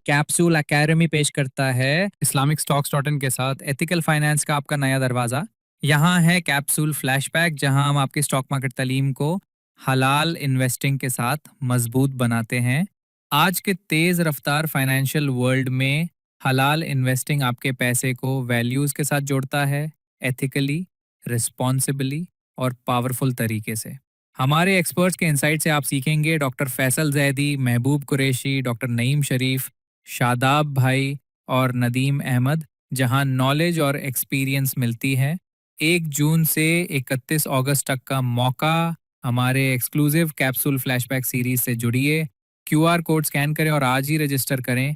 Capsule academy पेश करता है इस्लामिक स्टॉक्स डॉट इन के साथ एथिकल फाइनेंस का आपका नया दरवाजा। यहाँ है कैप्सूल फ्लैशबैक, जहाँ हम आपकी स्टॉक मार्केट तालीम को हलाल इन्वेस्टिंग के साथ मजबूत बनाते हैं। आज के तेज रफ्तार फाइनेंशियल वर्ल्ड में हलाल इन्वेस्टिंग आपके पैसे को वैल्यूज के साथ जोड़ता है, एथिकली, रिस्पॉन्सिबली और पावरफुल तरीके से। हमारे एक्सपर्ट्स के इंसाइट से आप सीखेंगे डॉक्टर फैसल जैदी, महबूब कुरैशी, डॉक्टर नईम शरीफ, शादाब भाई और नदीम अहमद, जहां नॉलेज और एक्सपीरियंस मिलती है। 1 जून से 31 अगस्त तक का मौका। हमारे एक्सक्लूसिव कैप्सूल फ्लैशबैक सीरीज से जुड़िए। क्यूआर कोड स्कैन करें और आज ही रजिस्टर करें।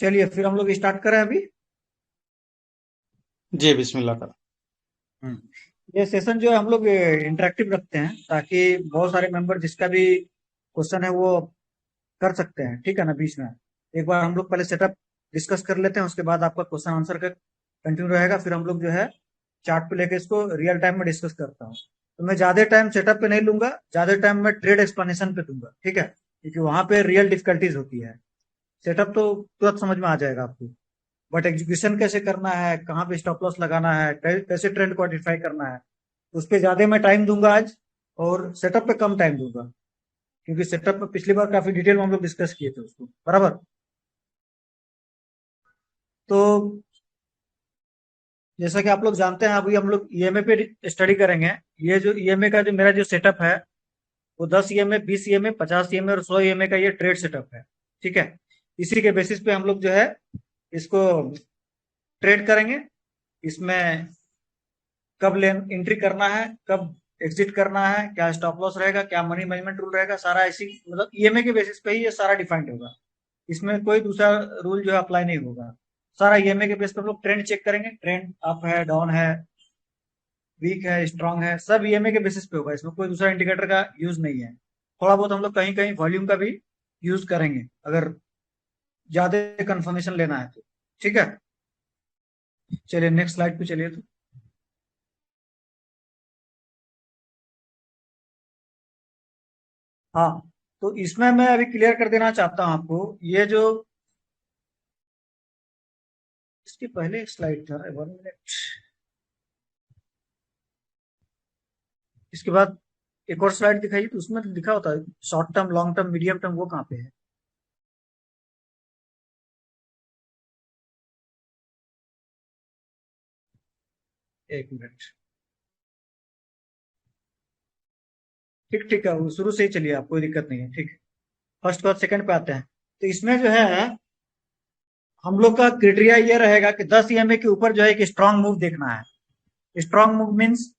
चलिए फिर हम लोग स्टार्ट करें अभी। जी बिस्मिल्लाह करो। ये सेशन जो है हम लोग इंटरेक्टिव रखते हैं ताकि बहुत सारे मेंबर जिसका भी क्वेश्चन है वो कर सकते हैं, ठीक है ना। बीच में एक बार हम लोग पहले सेटअप डिस्कस कर लेते हैं, उसके बाद आपका क्वेश्चन आंसर का कंटिन्यू रहेगा। फिर हम लोग जो है चार्ट पे लेके इसको रियल टाइम में डिस्कस करता हूँ। तो मैं ज्यादा टाइम सेटअप पे नहीं लूंगा, ज्यादा टाइम मैं ट्रेड एक्सप्लेनेशन पे दूंगा, ठीक है, क्योंकि वहां पे रियल डिफिकल्टीज होती है। सेटअप तो तुरंत समझ में आ जाएगा आपको, बट एग्जीक्यूशन कैसे करना है, कहाँ पे स्टॉप लॉस लगाना है, कैसे ट्रेंड को आइडेंटिफाई करना है, उस पर ज्यादा मैं टाइम दूंगा आज, और सेटअप पे कम टाइम दूंगा, क्योंकि सेटअप पे पिछली बार काफी डिटेल में हम लोग डिस्कस किए थे उसको, बराबर। तो जैसा कि आप लोग जानते हैं, अभी हम लोग ईएमए पे स्टडी करेंगे। ये जो ईएमए का जो मेरा जो सेटअप है वो 10 ईएमए, 20 ईएमए, 50 ईएमए और 100 ईएमए का ये ट्रेड सेटअप है, ठीक है। इसी के बेसिस पे हम लोग जो है इसको ट्रेड करेंगे। इसमें कब लेन एंट्री करना है, कब एग्जिट करना है, क्या स्टॉप लॉस रहेगा, क्या मनी मैनेजमेंट रूल रहेगा, सारा ऐसी मतलब ईएमए के बेसिस पे ही ये सारा डिफाइंड होगा। इसमें कोई दूसरा रूल जो है अप्लाई नहीं होगा। सारा ईएमए के बेस पे हम लोग ट्रेंड चेक करेंगे, ट्रेंड अप है, डाउन है, वीक है, स्ट्रांग है, सब ईएमए के बेसिस पे होगा। इसमें कोई दूसरा इंडिकेटर का यूज नहीं है। थोड़ा बहुत हम लोग कहीं कहीं वॉल्यूम का भी यूज करेंगे अगर ज्यादा कंफर्मेशन लेना है तो, ठीक है। चलिए नेक्स्ट स्लाइड पे चलिए। तो हाँ, तो इसमें मैं अभी क्लियर कर देना चाहता हूं आपको, ये जो इसके पहले एक स्लाइड था, 1 मिनट, इसके बाद एक और स्लाइड दिखाइए। तो उसमें तो लिखा होता है short term, long term, medium term, वो कहाँ पे है? एक मिनट, ठीक ठीक है, वो शुरू से ही चलिए, आप कोई दिक्कत नहीं है, ठीक है। फर्स्ट के बाद सेकंड पे आते हैं। तो इसमें जो है हम लोग का क्राइटेरिया ये रहेगा कि 10 ईएमए के ऊपर जो है एक स्ट्रांग मूव देखना है। Strong move means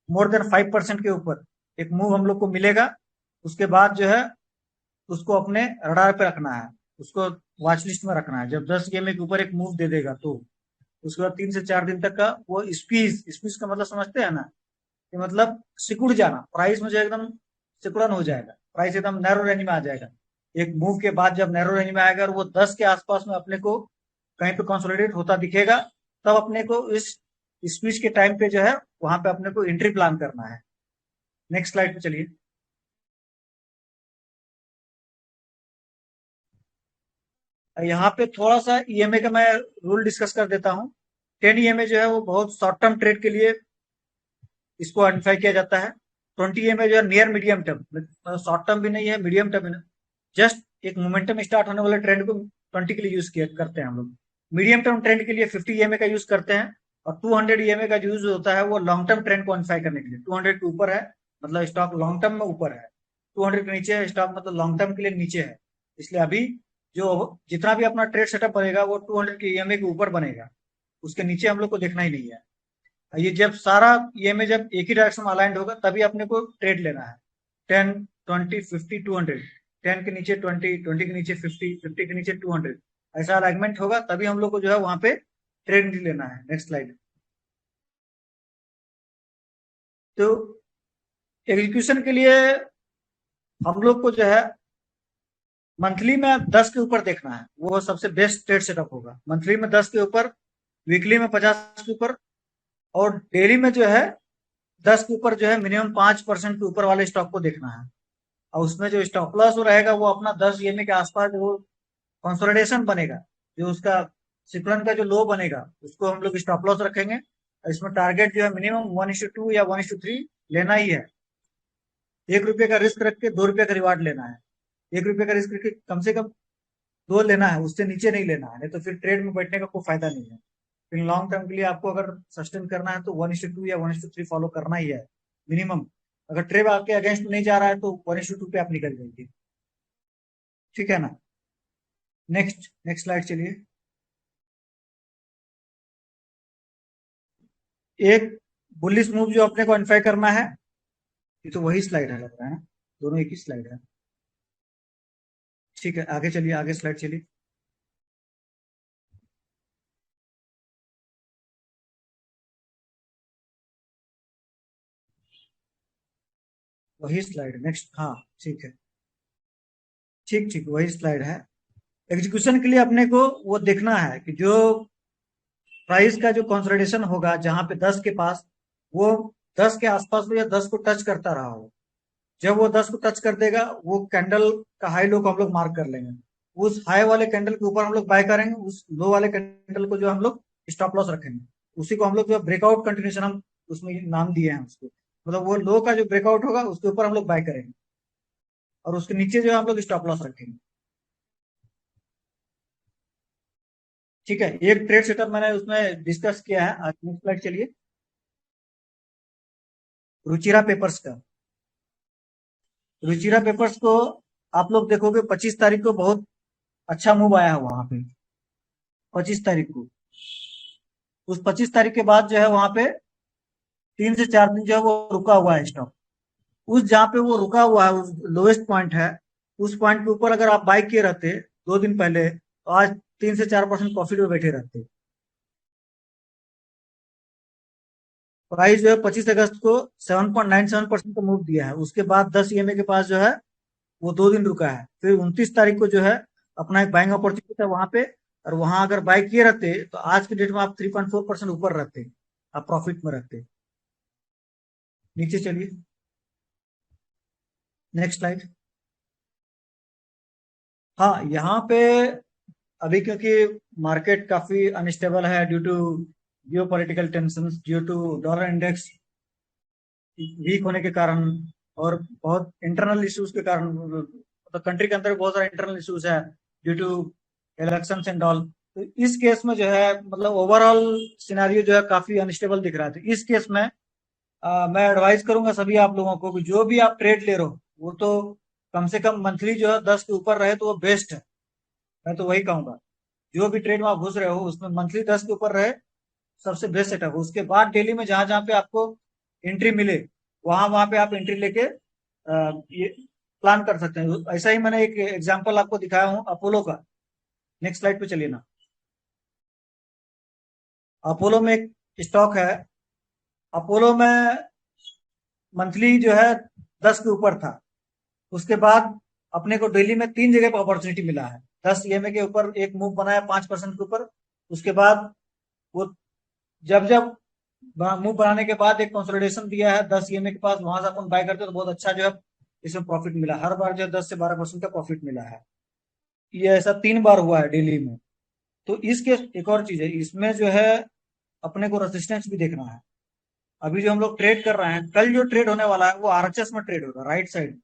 more than 5% के ऊपर एक मूव हम लोग को मिलेगा। उसके बाद जो है उसको अपने रडार पे रखना है, उसको वॉच लिस्ट में रखना है। जब 10 ईएमए के ऊपर एक मूव दे देगा तो उसके बाद 3 से 4 दिन तक का वो स्क्वीज, स्क्वीज का मतलब समझते हैं ना, कि मतलब सिकुड़ जाना, प्राइस में जो एकदम सिकुड़न हो जाएगा, प्राइस एकदम नैरो रेंज में आ जाएगा। एक मूव के बाद जब नैरो रेंज में आएगा और वो 10 के आसपास में अपने को कहीं पे कंसोलिडेट होता दिखेगा, तब अपने को इस स्पीच के टाइम पे जो है वहां पे अपने को एंट्री प्लान करना है। नेक्स्ट स्लाइड पे चलिए। यहाँ पे थोड़ा सा ईएमए का मैं रूल डिस्कस कर देता हूँ। 10 ईएमए जो है वो बहुत शॉर्ट टर्म ट्रेड के लिए इसको आइडेंटिफाई किया जाता है। 20 ईएमए जो है near medium term, short term भी नहीं है, मीडियम टर्म भी नहीं, जस्ट एक मोमेंटम स्टार्ट होने वाले ट्रेंड को 20 के लिए यूज करते हैं हम लोग। मीडियम टर्म ट्रेंड के लिए 50 ईएमए का यूज करते हैं, और 200 ईएमए का यूज होता है वो लॉन्ग टर्म ट्रेंड को आइडेंटिफाई करने के लिए। 200 के ऊपर है मतलब स्टॉक लॉन्ग टर्म में ऊपर है, 200 के नीचे है स्टॉक मतलब लॉन्ग टर्म के लिए नीचे है। इसलिए अभी जो जितना भी अपना ट्रेड सेटअप बनेगा वो 200 के ईएमए के ऊपर बनेगा, उसके नीचे हम लोग को देखना ही नहीं है। ये जब सारा ईएमए जब एक ही डायरेक्शन में अलाइंड होगा तभी अपने को ट्रेड लेना है। 10, 20, 50, 200, 10 के नीचे 20, 20 के नीचे 50, 50 के नीचे 200, ऐसा अलाइनमेंट होगा तभी हम लोग को जो है वहां पे ट्रेड लेना है। Next slide. तो एग्जीक्यूशन के लिए हम लोग को जो है मंथली में 10 के ऊपर देखना है, वो सबसे बेस्ट ट्रेड सेटअप होगा। मंथली में 10 के ऊपर, वीकली में 50 के ऊपर, और डेली में जो है 10 के ऊपर जो है मिनिमम 5% के ऊपर वाले स्टॉक को देखना है। और उसमें जो स्टॉप लॉस वो रहेगा वो अपना 10 ईएमए के आसपास जो कंसोलिडेशन बनेगा, जो उसका सिक्वेंस का जो लो बनेगा उसको हम लोग स्टॉप लॉस रखेंगे। और इसमें टारगेट जो है मिनिमम 1:2 या 1:3 लेना ही है। 1 रुपये का रिस्क रख के 2 रुपये का रिवार्ड लेना है। 1 रुपये का रिस्क रख के कम से कम 2 लेना है, उससे नीचे नहीं लेना है, नहीं तो फिर ट्रेड में बैठने का कोई फायदा नहीं है। फिर लॉन्ग टर्म के लिए आपको अगर सस्टेन करना है तो 1:2 या 1:3 फॉलो करना ही है मिनिमम। अगर ट्रेड आपके अगेंस्ट नहीं जा रहा है तो 1:2 पे आप निकल जाएंगे, ठीक है ना। नेक्स्ट नेक्स्ट स्लाइड चलिए। एक बुलिश मूव जो अपने को आइडेंटिफाई करना है, ये तो वही स्लाइड है लग रहा है ना, दोनों एक ही स्लाइड है। ठीक है, आगे चलिए, आगे स्लाइड चलिए। वही स्लाइड, नेक्स्ट, हाँ ठीक है, ठीक ठीक वही स्लाइड है। एग्जीक्यूशन के लिए अपने को वो देखना है कि जो प्राइस का जो कंसोलिडेशन होगा जहां पे 10 के पास, वो 10 के आसपास हो या 10 को टच करता रहा हो। जब वो 10 को टच कर देगा, वो कैंडल का हाई लो को हम लोग मार्क कर लेंगे। उस हाई वाले कैंडल के ऊपर हम लोग बाय करेंगे, उस लो वाले कैंडल को जो हम लोग स्टॉप लॉस रखेंगे। उसी को हम लोग जो ब्रेकआउट कंटिन्यूशन हम उसमें नाम दिए हैं उसको, मतलब वो लो का जो ब्रेकआउट होगा उसके ऊपर हम लोग बाय करेंगे, और उसके नीचे जो है हम लोग स्टॉप लॉस रखेंगे। ठीक है, एक ट्रेड सेटअप मैंने उसमें डिस्कस किया है। आज नेक्स्ट स्लाइड चलिए। रुचिरा पेपर्स का, रुचिरा पेपर्स को आप लोग देखोगे 25 तारीख को बहुत अच्छा मूव आया है वहां पे। 25 तारीख को, उस 25 तारीख के बाद जो है वहां पे 3 से 4 दिन जो है वो रुका हुआ है स्टॉक। उस जहां पे वो रुका हुआ है, उस लोएस्ट पॉइंट है, उस पॉइंट के ऊपर अगर आप बाई किए रहते 2 दिन पहले, तो आज 3 से 4% प्रॉफिट में बैठे रहते। प्राइस जो है 25 अगस्त को 7.97% का मूव दिया है। उसके बाद 10 ईएमए के पास जो है वो 2 दिन रुका है। फिर 29 तारीख को जो है अपना एक बाइंग अपॉर्चुनिटी था वहां पे, और वहां अगर बाय किए रहते तो आज के डेट में आप 3.4% ऊपर रहते, आप प्रॉफिट में रहते। नीचे चलिए, नेक्स्ट स्लाइड। हाँ, यहाँ पे अभी क्योंकि मार्केट काफी अनस्टेबल है due to geopolitical tension, due to dollar index weak होने के कारण, और बहुत इंटरनल इश्यूज के कारण, मतलब कंट्री के अंदर बहुत सारे इंटरनल इश्यूज है due to election and all. तो इस केस में जो है मतलब ओवरऑल सिनेरियो जो है काफी अनस्टेबल दिख रहा है। तो इस केस में मैं एडवाइस करूंगा सभी आप लोगों को कि जो भी आप ट्रेड ले रहे हो वो तो कम से कम मंथली जो है 10 के ऊपर रहे तो वो बेस्ट है। मैं तो वही कहूंगा, जो भी ट्रेड में आप घुस रहे हो उसमें मंथली 10 के ऊपर रहे, सबसे बेस्ट सेटअप। उसके बाद डेली में जहां जहां पे आपको एंट्री मिले वहां वहां पे आप एंट्री लेके ये प्लान कर सकते हैं। ऐसा ही मैंने एक एग्जांपल आपको दिखाया हूँ अपोलो का। नेक्स्ट स्लाइड पे चलिए ना। अपोलो में एक स्टॉक है, अपोलो में मंथली जो है 10 के ऊपर था। उसके बाद अपने को डेली में 3 जगह पर अपॉर्चुनिटी मिला है। 10 ईएमए के ऊपर एक मूव बनाया 5% के ऊपर। उसके बाद वो जब जब मूव बनाने के बाद एक कंसोलिडेशन दिया है 10 ईएमए के पास, वहां से अपन बाय करते हैं तो बहुत अच्छा जो है इसमें प्रॉफिट मिला। हर बार जो है 10 से 12% का प्रॉफिट मिला है। ये ऐसा 3 बार हुआ है डेली में। तो इसके एक और चीज है, इसमें जो है अपने को रेसिस्टेंस भी देखना है। अभी जो हम लोग ट्रेड कर रहे हैं, कल जो ट्रेड होने वाला है वो आरएचएस में ट्रेड होगा, राइट साइड।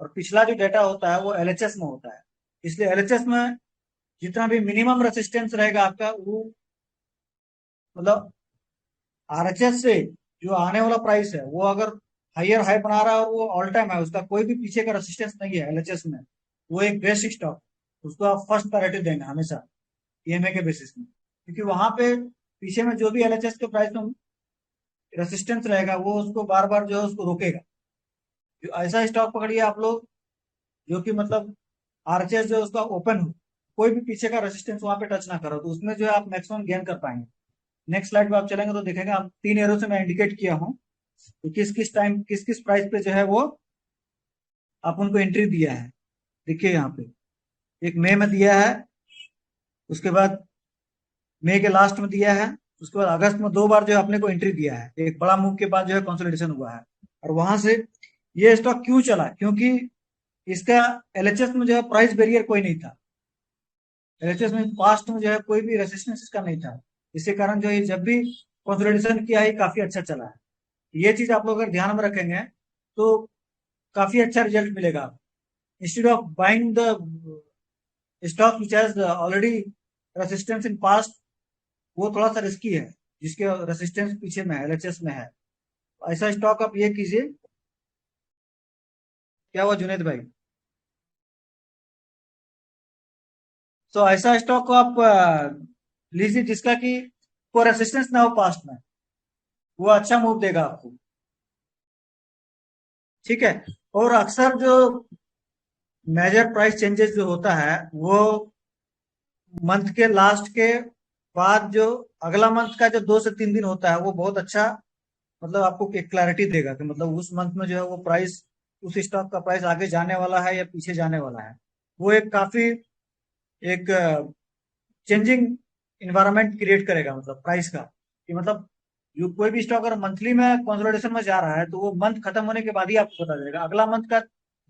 और पिछला जो डेटा होता है वो एलएचएस में होता है। इसलिए एलएचएस में जितना भी मिनिमम रेसिस्टेंस रहेगा आपका, वो मतलब आरएचएस से जो आने वाला प्राइस है वो अगर हायर हाई बना रहा है, वो ऑल टाइम है, उसका कोई भी पीछे का रेसिस्टेंस नहीं है एलएचएस में, वो एक बेस्ट स्टॉक, उसको आप फर्स्ट प्रायोरिटी देंगे हमेशा ईएमए के बेसिस में। क्योंकि वहां पे पीछे में जो भी एलएचएस के प्राइस में रेसिस्टेंस रहेगा वो उसको बार बार जो है उसको रोकेगा। जो ऐसा स्टॉक पकड़िए आप लोग जो कि मतलब आरएचएस जो है उसका ओपन हो, कोई भी पीछे का रेसिस्टेंस वहां पे टच ना करो, तो उसमें जो है आप मैक्सिमम गेन कर पाएंगे। नेक्स्ट स्लाइड पे आप चलेंगे तो देखेंगे, आप 3 एरो से मैं इंडिकेट किया हूँ तो किस किस टाइम किस किस प्राइस पे जो है वो आप उनको एंट्री दिया है। देखिए यहाँ पे एक मई में दिया है, उसके बाद मई के लास्ट में दिया है, उसके बाद अगस्त में 2 बार जो है अपने को एंट्री दिया है। एक बड़ा मूव के बाद जो है कंसोलिडेशन हुआ है, और वहां से ये स्टॉक क्यों चला, क्योंकि इसका एलएचएस में जो है प्राइस बैरियर कोई नहीं था। एलएचएस में पास्ट में जो है कोई भी रेसिस्टेंस इसका नहीं था, इसी कारण जो है जब भी कंसोलिडेशन किया है काफी अच्छा चला है। ये चीज आप लोग अगर ध्यान में रखेंगे तो काफी अच्छा रिजल्ट मिलेगा। Instead of buying the stock which has already resistance in past, वो थोड़ा सा रिस्की है, जिसके रेसिस्टेंस पीछे में है, एलएचएस में है। ऐसा स्टॉक आप ये कीजिए। क्या हुआ जुनेद भाई? तो ऐसा स्टॉक को आप लीजिए जिसका कि कोई रेसिस्टेंस ना हो पास्ट में, वो अच्छा मूव देगा आपको। ठीक है। और अक्सर जो मेजर प्राइस चेंजेस जो होता है वो मंथ के लास्ट के बाद, जो अगला मंथ का जो 2 से 3 दिन होता है, वो बहुत अच्छा मतलब आपको एक क्लैरिटी देगा कि मतलब उस मंथ में जो है वो प्राइस, उस स्टॉक का प्राइस आगे जाने वाला है या पीछे जाने वाला है। वो एक काफी एक चेंजिंग इन्वायरमेंट क्रिएट करेगा मतलब प्राइस का, कि मतलब जो कोई भी स्टॉक अगर मंथली में कंसोलिडेशन में जा रहा है तो वो मंथ खत्म होने के बाद ही आपको पता चलेगा। अगला मंथ का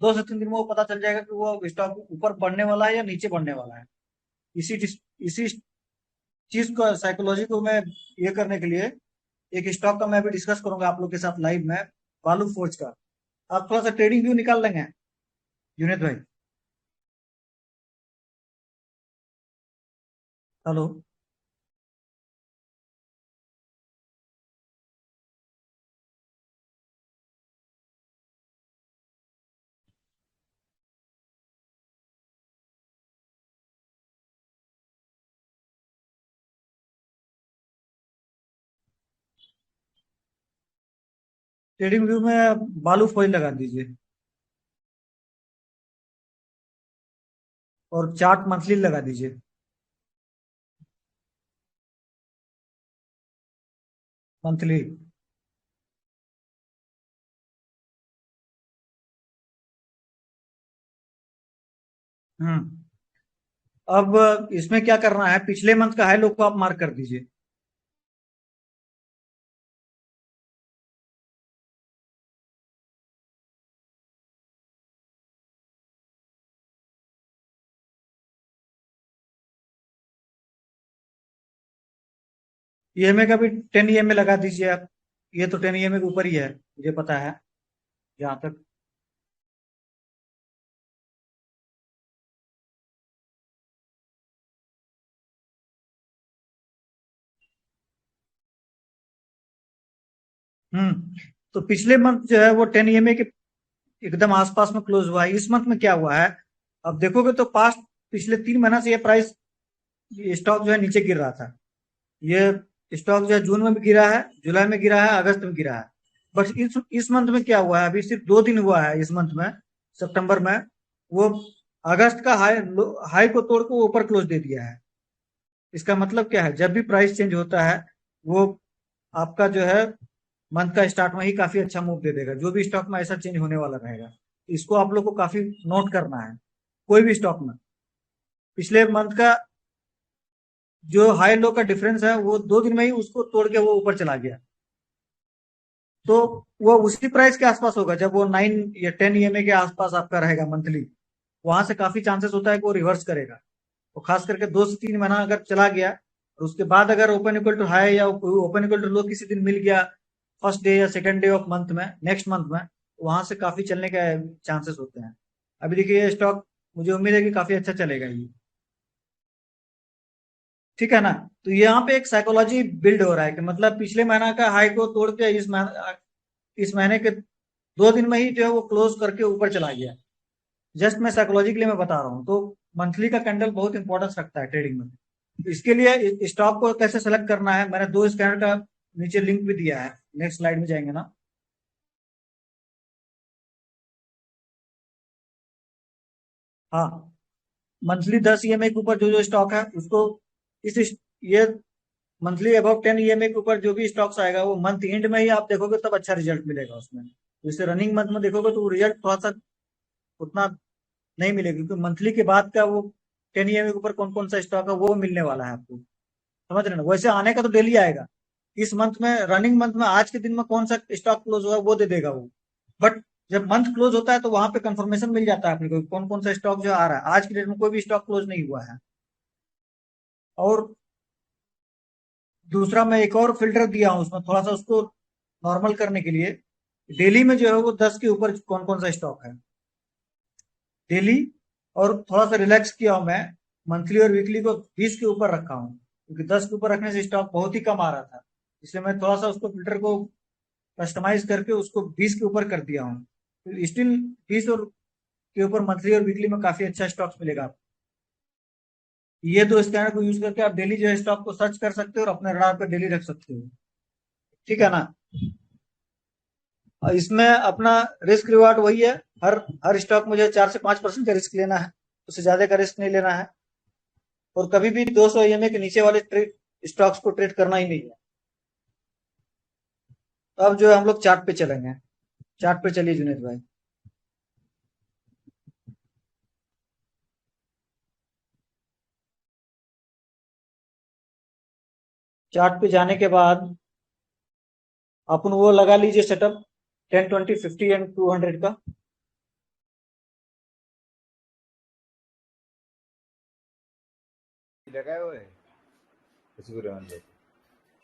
2 से 3 दिन में वो पता चल जाएगा कि वो स्टॉक ऊपर बढ़ने वाला है या नीचे बढ़ने वाला है। इसी इसी चीज को, साइकोलॉजी को मैं ये करने के लिए एक स्टॉक का मैं भी डिस्कस करूंगा आप लोग के साथ लाइव में, बालू फोर्ज का। आप थोड़ा सा ट्रेडिंग व्यू निकाल लेंगे जुनेद भाई? हेलो। ट्रेडिंग व्यू में बालू फोइल लगा दीजिए, और चार्ट मंथली लगा दीजिए। मंथली। हम्म। अब इसमें क्या करना है, पिछले मंथ का हाई लो को आप मार्क कर दीजिए। ईएमए का भी 10 ईएमए लगा दीजिए आप। ये तो 10 ईएमए के ऊपर ही है, मुझे पता है जहां तक। तो पिछले मंथ जो है वो 10 ईएमए के एकदम आसपास में क्लोज हुआ है। इस मंथ में क्या हुआ है, अब देखोगे तो पास्ट पिछले 3 महीना से ये प्राइस, ये स्टॉक जो है नीचे गिर रहा था। ये स्टॉक जो है जून में भी गिरा है, जुलाई में गिरा है, अगस्त में गिरा है। बट इस मंथ में क्या हुआ है, अभी सिर्फ 2 दिन हुआ है इस मंथ में, सितंबर में, वो अगस्त का हाई को तोड़ के ऊपर क्लोज दे दिया है। इसका मतलब क्या है, जब भी प्राइस चेंज होता है वो आपका जो है मंथ का स्टार्ट में ही काफी अच्छा मूव दे देगा। जो भी स्टॉक में ऐसा चेंज होने वाला रहेगा, इसको आप लोग को काफी नोट करना है। कोई भी स्टॉक में पिछले मंथ का जो हाई लो का डिफरेंस है, वो 2 दिन में ही उसको तोड़ के वो ऊपर चला गया। तो वो उसी प्राइस के आसपास होगा जब वो 9 या 10 ईएमए के आसपास आपका रहेगा मंथली। वहां से काफी चांसेस होता है कि वो रिवर्स करेगा। तो खास करके 2 से 3 महीना अगर चला गया और उसके बाद अगर ओपन इक्वल टू हाई या ओपन इक्वल टू लो किसी दिन मिल गया, फर्स्ट डे या सेकंड डे ऑफ मंथ में, नेक्स्ट मंथ में, वहां से काफी चलने के चांसेस होते हैं। अभी देखिए ये स्टॉक, मुझे उम्मीद है कि काफी अच्छा चलेगा ये। ठीक है ना? तो यहाँ पे एक साइकोलॉजी बिल्ड हो रहा है कि मतलब पिछले महीना का हाई को तोड़ के इस महीने के 2 दिन में ही जो है वो क्लोज करके ऊपर चला गया। जस्ट मैं साइकोलॉजी के लिए मैं बता रहा हूँ। तो मंथली का कैंडल बहुत इंपॉर्टेंस रखता है ट्रेडिंग में। इसके लिए स्टॉक को कैसे सेलेक्ट करना है, मैंने 2 स्कैनर का नीचे लिंक भी दिया है, नेक्स्ट स्लाइड में जाएंगे ना। हाँ, मंथली 10 ईएमए के ऊपर जो जो स्टॉक है उसको, ये मंथली अबाउट 10 ईएमए के ऊपर जो भी स्टॉक्स आएगा वो मंथ एंड में ही आप देखोगे तब अच्छा रिजल्ट मिलेगा उसमें। जैसे रनिंग मंथ में देखोगे तो रिजल्ट थोड़ा सा उतना नहीं मिलेगी, क्योंकि मंथली के बाद का वो 10 ईएमए के ऊपर कौन कौन सा स्टॉक है वो मिलने वाला है आपको, समझ रहे ना। वैसे आने का तो डेली आएगा, इस मंथ में, रनिंग मंथ में आज के दिन में कौन सा स्टॉक क्लोज हुआ है वो दे देगा वो। बट जब मंथ क्लोज होता है तो वहां पे कंफर्मेशन मिल जाता है अपने को कौन कौन सा स्टॉक जो आ रहा है। आज की डेट में कोई भी स्टॉक क्लोज नहीं हुआ है। और दूसरा मैं एक और फिल्टर दिया हूँ उसमें, थोड़ा सा उसको नॉर्मल करने के लिए, डेली में जो है वो 10 के ऊपर कौन कौन सा स्टॉक है डेली। और थोड़ा सा रिलैक्स किया हूं मैं, मंथली और वीकली को 20 के ऊपर रखा हूं, क्योंकि 10 के ऊपर रखने से स्टॉक बहुत ही कम आ रहा था, इसलिए मैं थोड़ा सा उसको फिल्टर को कस्टमाइज करके उसको 20 के ऊपर कर दिया हूँ। तो स्टिल 20 और के ऊपर मंथली और वीकली में काफी अच्छा स्टॉक्स मिलेगा आपको। ये दो स्कैनर को यूज करके आप डेली जो है स्टॉक को सर्च कर सकते हो और अपने रडार पर डेली रख सकते हो, ठीक है ना। और इसमें अपना रिस्क रिवार्ड वही है, हर हर स्टॉक मुझे 4 से 5% का रिस्क लेना है, उससे ज्यादा का रिस्क नहीं लेना है। और कभी भी 200 ईएमए के नीचे वाले ट्रेड स्टॉक्स को ट्रेड करना ही नहीं है। तो अब जो है हम लोग चार्ट पे चलेंगे, चार्ट पे चलिए जुनेद भाई। चार्ट पे जाने के बाद अपन वो लगा लीजिए सेटअप 10, 20, 50 एंड 200 का। लगाए हुए है किसी को रहने दो।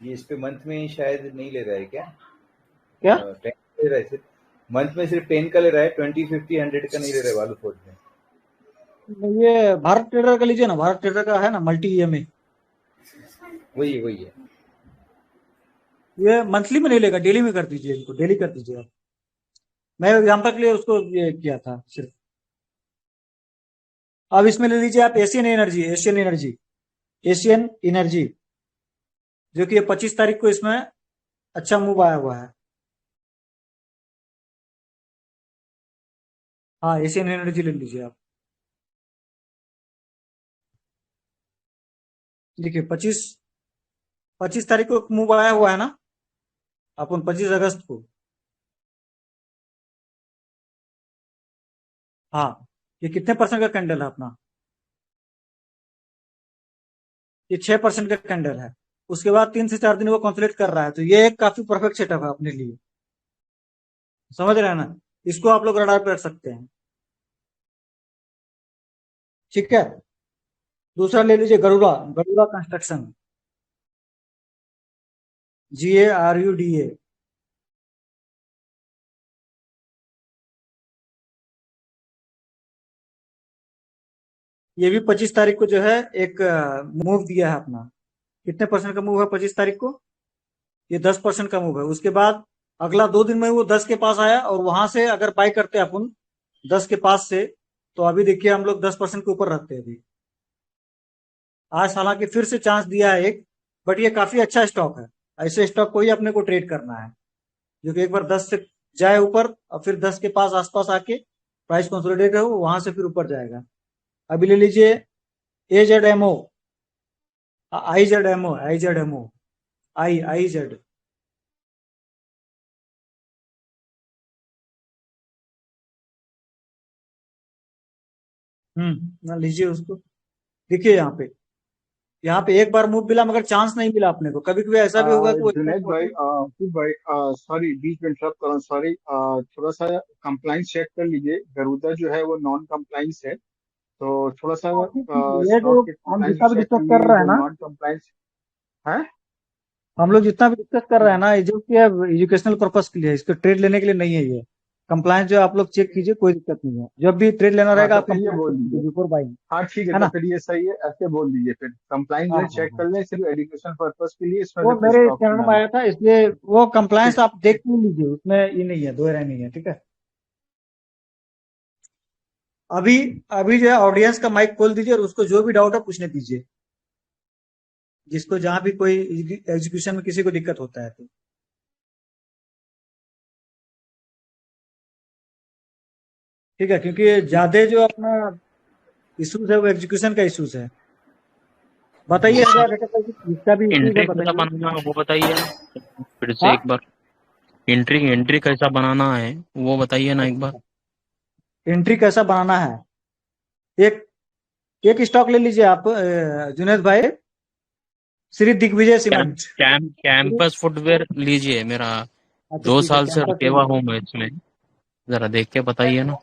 ये इस पे मंथ में शायद नहीं ले रहा है क्या? क्या 10 ले रहा है सिर्फ, मंथ में सिर्फ 10 का ले रहा है, 20, 50, 100 का नहीं ले रहा है वालू फोर्ट में। ये भारत ट्रेडर का लीजिए ना, भारत ट्रेडर का है ना मल्टी ईएमए, वही है। ये मंथली में नहीं लेगा, डेली में कर दीजिए, इनको डेली कर दीजिए आप। मैं एग्जाम्पल के लिए उसको ये किया था सिर्फ। अब इसमें ले लीजिए आप Asian energy, Asian energy, Asian energy, जो कि 25 तारीख को इसमें अच्छा मूव आया हुआ है। हाँ एशियन एनर्जी ले लीजिए आप। देखिए 25 तारीख को मूव आया हुआ है ना, अपन 25 अगस्त को। हाँ ये कितने परसेंट का कैंडल है अपना, ये 6% का कैंडल है। उसके बाद 3 से 4 दिन वो कंसोलिडेट कर रहा है, तो ये एक काफी परफेक्ट सेटअप है अपने लिए, समझ रहे हैं ना। इसको आप लोग रडार पे रख सकते हैं, ठीक है। दूसरा ले लीजिए गरुड़ा, गरुड़ा कंस्ट्रक्शन, GARUDA। ये भी 25 तारीख को जो है एक मूव दिया है अपना। कितने परसेंट का मूव है 25 तारीख को, ये 10% का मूव है। उसके बाद अगला 2 दिन में वो 10 के पास आया, और वहां से अगर बाई करते हैं अपन 10 के पास से, तो अभी देखिए हम लोग 10% के ऊपर रहते हैं अभी। आज हालांकि फिर से चांस दिया है एक, बट ये काफी अच्छा स्टॉक है। ऐसे स्टॉक को ही अपने को ट्रेड करना है, जो कि एक बार 10 से जाए ऊपर और फिर 10 के पास आसपास आके प्राइस कंसोलिडेट हो, वहां से फिर ऊपर जाएगा। अभी ले लीजिए AZMO, IZMO, IZ। ना लीजिए उसको। देखिए यहाँ पे एक बार मूव मिला मगर चांस नहीं मिला अपने को। कभी कभी ऐसा भी होगा कि वो जुनैद भाई, आसिफ भाई, सॉरी बीच में इंटरप्ट कर रहा हूँ, सॉरी। थोड़ा सा कंप्लाइंस चेक कर लीजिए, गरुदा जो है वो नॉन कंप्लाइंस है, तो थोड़ा सा ये जो स्टॉक के हम कंप्लाइंस जितना भी चेक कर डिस्कस कर लीजिए, रहे हैं जो ना, नॉन कंप्लाइंस है। हम लोग जितना भी डिस्कस कर रहे हैं ना, ये जो कि एजुकेशनल पर्पस के लिए है, इसको ट्रेड लेने के लिए नहीं है। ये कंप्लायंस जो आप लोग चेक कीजिए, कोई दिक्कत नहीं है। जब भी ट्रेड लेना हाँ रहेगा तो आप फिर ये कंप्लायंस बोल चेक कीजिए दीजिए। बिफोर बाइंग, हाँ ठीक है, है तो ना। फिर ये सही है, ऐसे बोल दीजिए। फिर कंप्लाइंस हाँ जो हाँ चेक हाँ, कर लें, सिर्फ एजुकेशन पर्पस के लिए, इसमें वो से कोई मेरे स्टॉक चैनल ना में लें। आया था, इसलिए वो कंप्लायंस ठीक आप देख ठीक। ही लीजिए, उसमें ये नहीं है, दो राय नहीं है, ठीक है। अभी अभी जो है ऑडियंस का माइक खोल दीजिए और उसको जो भी डाउट है पूछने दीजिए, जिसको जहां भी कोई एग्जीक्यूशन में किसी को दिक्कत होता है तो। ठीक है, क्योंकि ज्यादा जो अपना इशूज है वो एग्जीक्यूशन का इशूज है। बताइए अगर इसका भी इशूज है एंट्री कैसा बताइए। बनाना है वो बताइए ना, फिर से हाँ एक बार। एंट्री कैसा बनाना है वो बताइए ना एक बार। एंट्री कैसा बनाना है, एक एक स्टॉक ले लीजिए आप जुनेद भाई, Shri Digvijay cement. Campus footwear लीजिए, मेरा अच्छा 2 ठीक है, साल से कैंपस ले रुकेवा लीजिए। हूँ मैं इसमें, जरा देख के बताइए ना।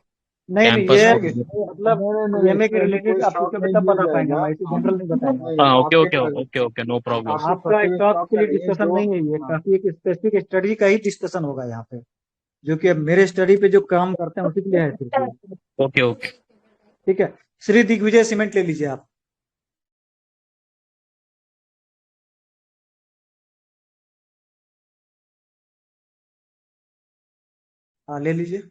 नहीं नहीं, कैंपस ये फुटवेयर। मतलब नहीं नहीं नहीं, ईएमआई के इसमें ऐसे रिलेटेड कोई आपको स्टॉक कभी नहीं तब दिया बता पाएंगे जाएगा। हम, ऐसे हम जनरल नहीं बताएंगे। नहीं, हाँ, ओके आप ओके एक ओके ओके, नो प्रॉब्लम। आपको आपका स्पेसिफिक स्टॉक स्टॉक के लिए चाहिए डिस्कशन जो। नहीं है, ये हाँ, काफी एक स्पेसिफिक स्टडी का ही डिस्कशन होगा यहाँ पे, जो कि अब मेरे स्टडी पे जो काम करते हैं उसी के लिए है सिर्फ ये। Okay okay. ठीक है, श्री दिग्विजय सीमेंट ले लीजिए आप। हाँ ले लीजिए।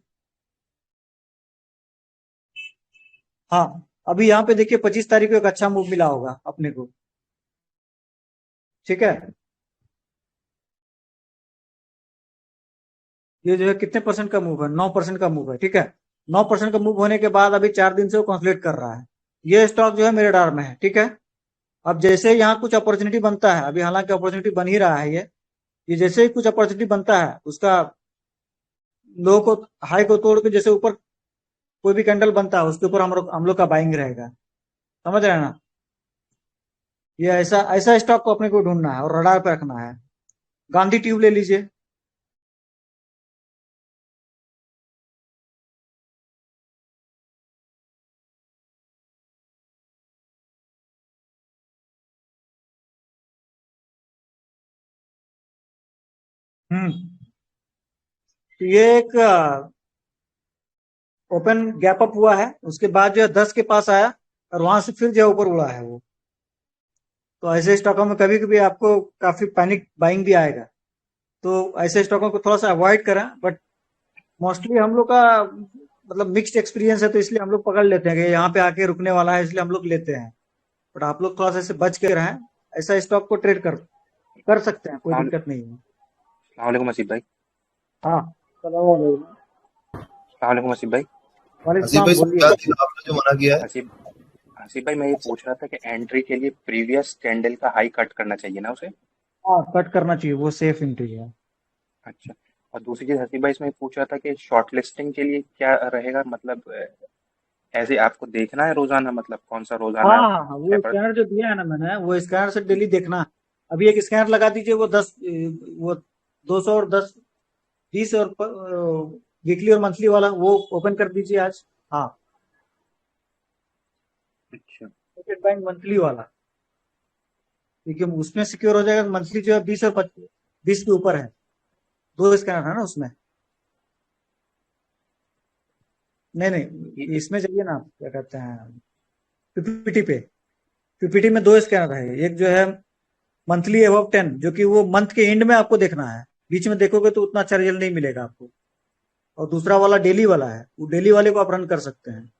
हाँ, अभी यहाँ पे देखिए 25 तारीख को एक अच्छा मूव मिला होगा अपने को। ठीक है, ये जो है कितने परसेंट का मूव है, 9% का मूव है। ठीक है, 9% का मूव होने के बाद अभी 4 दिन से वो कंसोलिडेट कर रहा है। ये स्टॉक जो है मेरे डार में है। ठीक है, अब जैसे यहाँ कुछ अपॉर्चुनिटी बनता है, अभी हालांकि अपॉर्चुनिटी बन ही रहा है, ये जैसे ही कुछ अपॉर्चुनिटी बनता है, उसका लो को, हाई को तोड़ के जैसे ऊपर कोई भी कैंडल बनता है, उसके ऊपर हम लोग का बाइंग रहेगा। समझ रहे हैं ना? ये ऐसा ऐसा स्टॉक को अपने को ढूंढना है और रडार पे रखना है। गांधी ट्यूब ले लीजिए। हम्म, तो ये एक ओपन गैप अप हुआ है, उसके बाद जो है 10 के पास आया और वहां से फिर जो है ऊपर उड़ा है वो। तो ऐसे स्टॉकों में कभी कभी आपको काफी पैनिक बाइंग भी आएगा, तो ऐसे स्टॉकों को थोड़ा सा अवॉइड करें। बट मोस्टली हम लोग का मतलब मिक्स्ड एक्सपीरियंस है, तो इसलिए हम लोग पकड़ लेते हैं कि यहाँ पे आके रुकने वाला है, इसलिए हम लोग लेते हैं। बट आप लोग थोड़ा सा इससे बच के रहें, ऐसा स्टॉक को ट्रेड कर सकते हैं, कोई दिक्कत नहीं है। अस्सलामुअलैकुम आसिफ भाई। हाँ, चलो अस्सलामुअलैकुम आसिफ भाई। वालेकुम हसीब सलाम, भाई बोलिए। क्या थी आपने जो मना किया है? आसिफ आसिफ भाई, मैं ये पूछ रहा था कि एंट्री के लिए प्रीवियस कैंडल का हाई कट करना चाहिए ना उसे? हाँ, कट करना चाहिए, वो सेफ एंट्री है। अच्छा। और दूसरी चीज आसिफ भाई, इसमें पूछ रहा था कि शॉर्ट लिस्टिंग के लिए क्या रहेगा, मतलब ऐसे आपको देखना है रोजाना, मतलब कौन सा हाँ रोजाना हाँ हाँ, वो है पर। स्कैनर जो दिया है ना मैंने, वो स्कैनर से डेली देखना। अभी एक स्कैनर लगा दीजिए, वो 10, वो 200 और 10, 20 और वीकली और मंथली वाला वो ओपन कर दीजिए आज। हाँ, अच्छा स्टेट बैंक मंथली वाला, क्योंकि उसमें सिक्योर हो जाएगा। मंथली जो है 20 और 20 के ऊपर है, दो स्कैनर है ना उसमें। नहीं नहीं, ये इसमें जाइए ना, आप क्या कहते हैं, पीपीटी पे। पीपीटी में दो स्कैनर है, एक जो है मंथली अबव 10, जो कि वो मंथ के एंड में आपको देखना है, बीच में देखोगे तो उतना अच्छा रिजल्ट नहीं मिलेगा आपको। और दूसरा वाला डेली वाला है, वो डेली वाले को आप रन कर सकते हैं।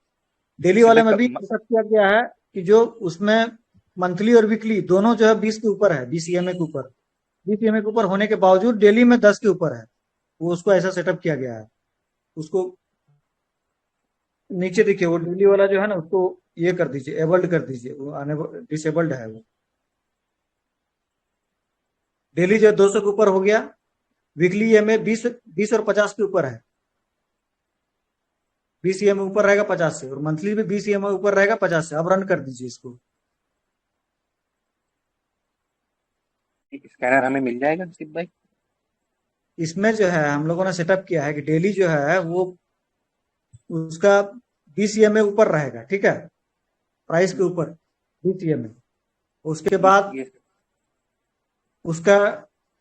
डेली आसिफ वाले भाई में भी ऐसा किया गया है कि जो उसमें मंथली और वीकली दोनों जो है 20 के ऊपर है, 20 ईएमए के ऊपर, 20 ईएमए के ऊपर होने के बावजूद डेली में 10 के ऊपर है। वो उसको ऐसा सेटअप किया गया है। उसको नीचे देखिए, वो डेली वाला जो है ना, उसको ये कर दीजिए, एबल्ड कर दीजिए, वो डिसेबल्ड है वो। डेली जो 200 के ऊपर हो गया, वीकली ईएमए 20 और 50 के ऊपर है। 20 ईएमए ऊपर रहेगा 50 से, और मंथली भी 20 ईएमए ऊपर रहेगा 50 से। अब रन कर दीजिए इसको। स्कैनर हमें मिल जाएगा आसिफ भाई? इसमें जो है हम लोगों ने सेटअप किया है कि डेली जो है वो उसका 20 ईएमए ऊपर रहेगा। ठीक है, प्राइस के ऊपर 20 ईएमए। उसके बाद ये उसका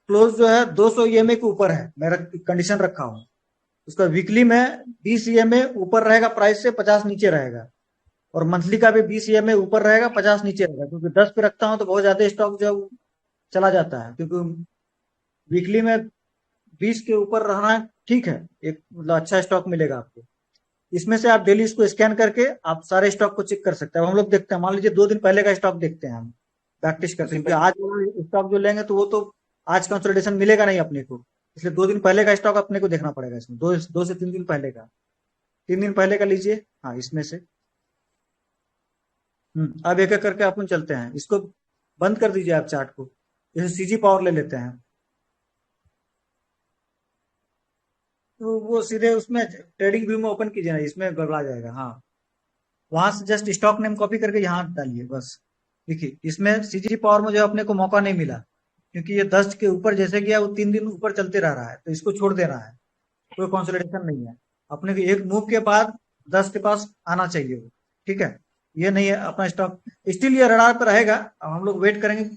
क्लोज जो है 200 ईएमए के ऊपर है, मैं कंडीशन रखा हूं। उसका वीकली में 20 ईएमए ऊपर रहेगा प्राइस से, 50 नीचे रहेगा। और मंथली का भी 20 ईएमए ऊपर रहेगा, 50 नीचे रहेगा। क्योंकि 10 पे रखता हूं तो बहुत ज्यादा स्टॉक जो है वो चला जाता है, क्योंकि वीकली में 20 के ऊपर रहना ठीक है, एक मतलब अच्छा स्टॉक मिलेगा आपको। इसमें से आप डेली इसको स्कैन करके आप सारे स्टॉक को चेक कर सकते हैं। अब हम लोग देखते हैं, मान लीजिए 2 दिन पहले का स्टॉक देखते हैं, हम प्रैक्टिस करते हैं, आसिफ क्योंकि भाई आज स्टॉक जो लेंगे तो वो तो आज कंसोलिडेशन मिलेगा नहीं अपने को, इसलिए 2 दिन पहले का स्टॉक अपने को देखना पड़ेगा। इसमें 2 से 3 दिन पहले का, 3 दिन पहले का लीजिए। हाँ, इसमें से अब एक एक करके अपन चलते हैं। इसको बंद कर दीजिए आप चार्ट को। जैसे सीजी पावर ले लेते हैं, तो वो सीधे उसमें ट्रेडिंग व्यू में ओपन कीजिए ना, इसमें गड़बड़ा जाएगा। हाँ, वहां से जस्ट स्टॉक नेम कॉपी करके यहाँ डालिए बस। देखिए इसमें सीजीजी पावर में जो अपने को मौका नहीं मिला, क्योंकि ये 10 के ऊपर जैसे गया वो 3 दिन ऊपर चलते रह रहा है, तो इसको छोड़ देना है, कोई कंसोलिडेशन नहीं है। अपने को एक मूव के बाद 10 के पास आना चाहिए वो, ठीक है। ये नहीं है अपना स्टॉक, स्टिल ये रडार पर रहेगा। अब हम लोग वेट करेंगे,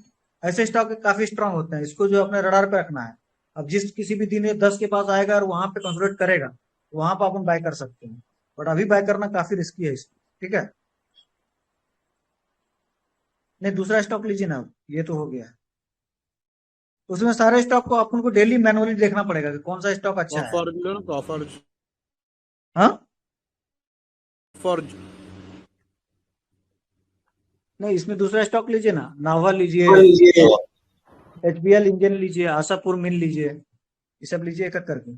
ऐसे स्टॉक काफी स्ट्रांग होते हैं, इसको जो अपने रडार पे रखना है। अब जिस किसी भी दिन ये 10 के पास आएगा और वहां पे कंसोलिडेट करेगा, वहां पर अपन बाय कर सकते हैं, बट अभी बाय करना काफी रिस्की है इसमें, ठीक है। नहीं, दूसरा स्टॉक लीजिए ना, ये तो हो गया। उसमें सारे स्टॉक को अपन को डेली मैनुअली देखना पड़ेगा कि कौन सा स्टॉक अच्छा है। कॉफर्ज लो ना, कॉफर्ज हाँ, फॉर्ज। नहीं इसमें दूसरा स्टॉक लीजिए ना, नावा लीजिए, एचबीएल इंजन लीजिए, आशापुर मिल लीजिए, ये सब लीजिए एक एक करके,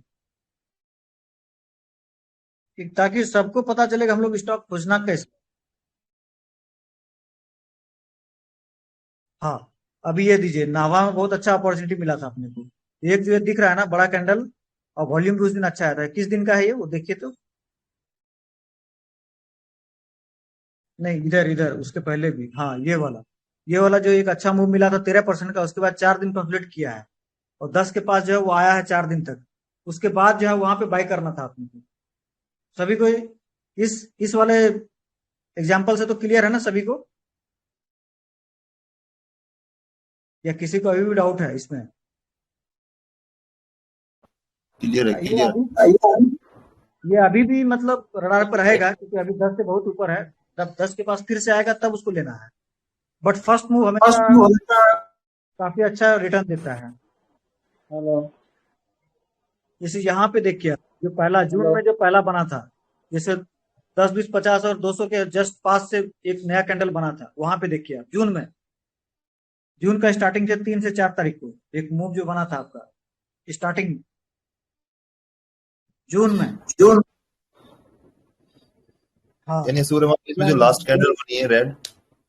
ताकि सबको पता चलेगा हम लोग स्टॉक खोजना कैसे। हाँ, अभी ये दीजिए, नावा में बहुत अच्छा अपॉर्चुनिटी मिला था अपने को। एक जो ये दिख रहा है ना बड़ा कैंडल, और वॉल्यूम भी उस दिन अच्छा आया था। किस दिन का है ये, वो देखिए तो। नहीं, इधर इधर उसके पहले भी, हाँ ये वाला जो एक अच्छा मूव मिला था 13% का, उसके बाद 4 दिन कंप्लीट किया है, और 10 के पास जो है वो आया है 4 दिन तक। उसके बाद जो है वहां पे बाय करना था अपने को। सभी को इस वाले एग्जाम्पल से तो क्लियर है ना सभी को, या किसी को अभी भी डाउट है इसमें? क्लियर है, ये क्लियर। अभी ये अभी भी मतलब रडार पर रहेगा, क्योंकि अभी 10 से बहुत ऊपर है। जब 10 के पास फिर से आएगा तब उसको लेना है, बट फर्स्ट मूव हमेशा काफी अच्छा रिटर्न देता है। हेलो जैसे यहाँ पे देखिए, जो पहला जून हेलो में जो पहला बना था, जैसे 10, 20, 50 और 200 के जस्ट पास से एक नया कैंडल बना था, वहां पे देखिए आप जून में, जून का स्टार्टिंग से 3 से 4 तारीख को एक मूव जो बना था आपका स्टार्टिंग जून में। हाँ, यानी सूर्यमुखी इसमें जो लास्ट कैंडल बनी है रेड,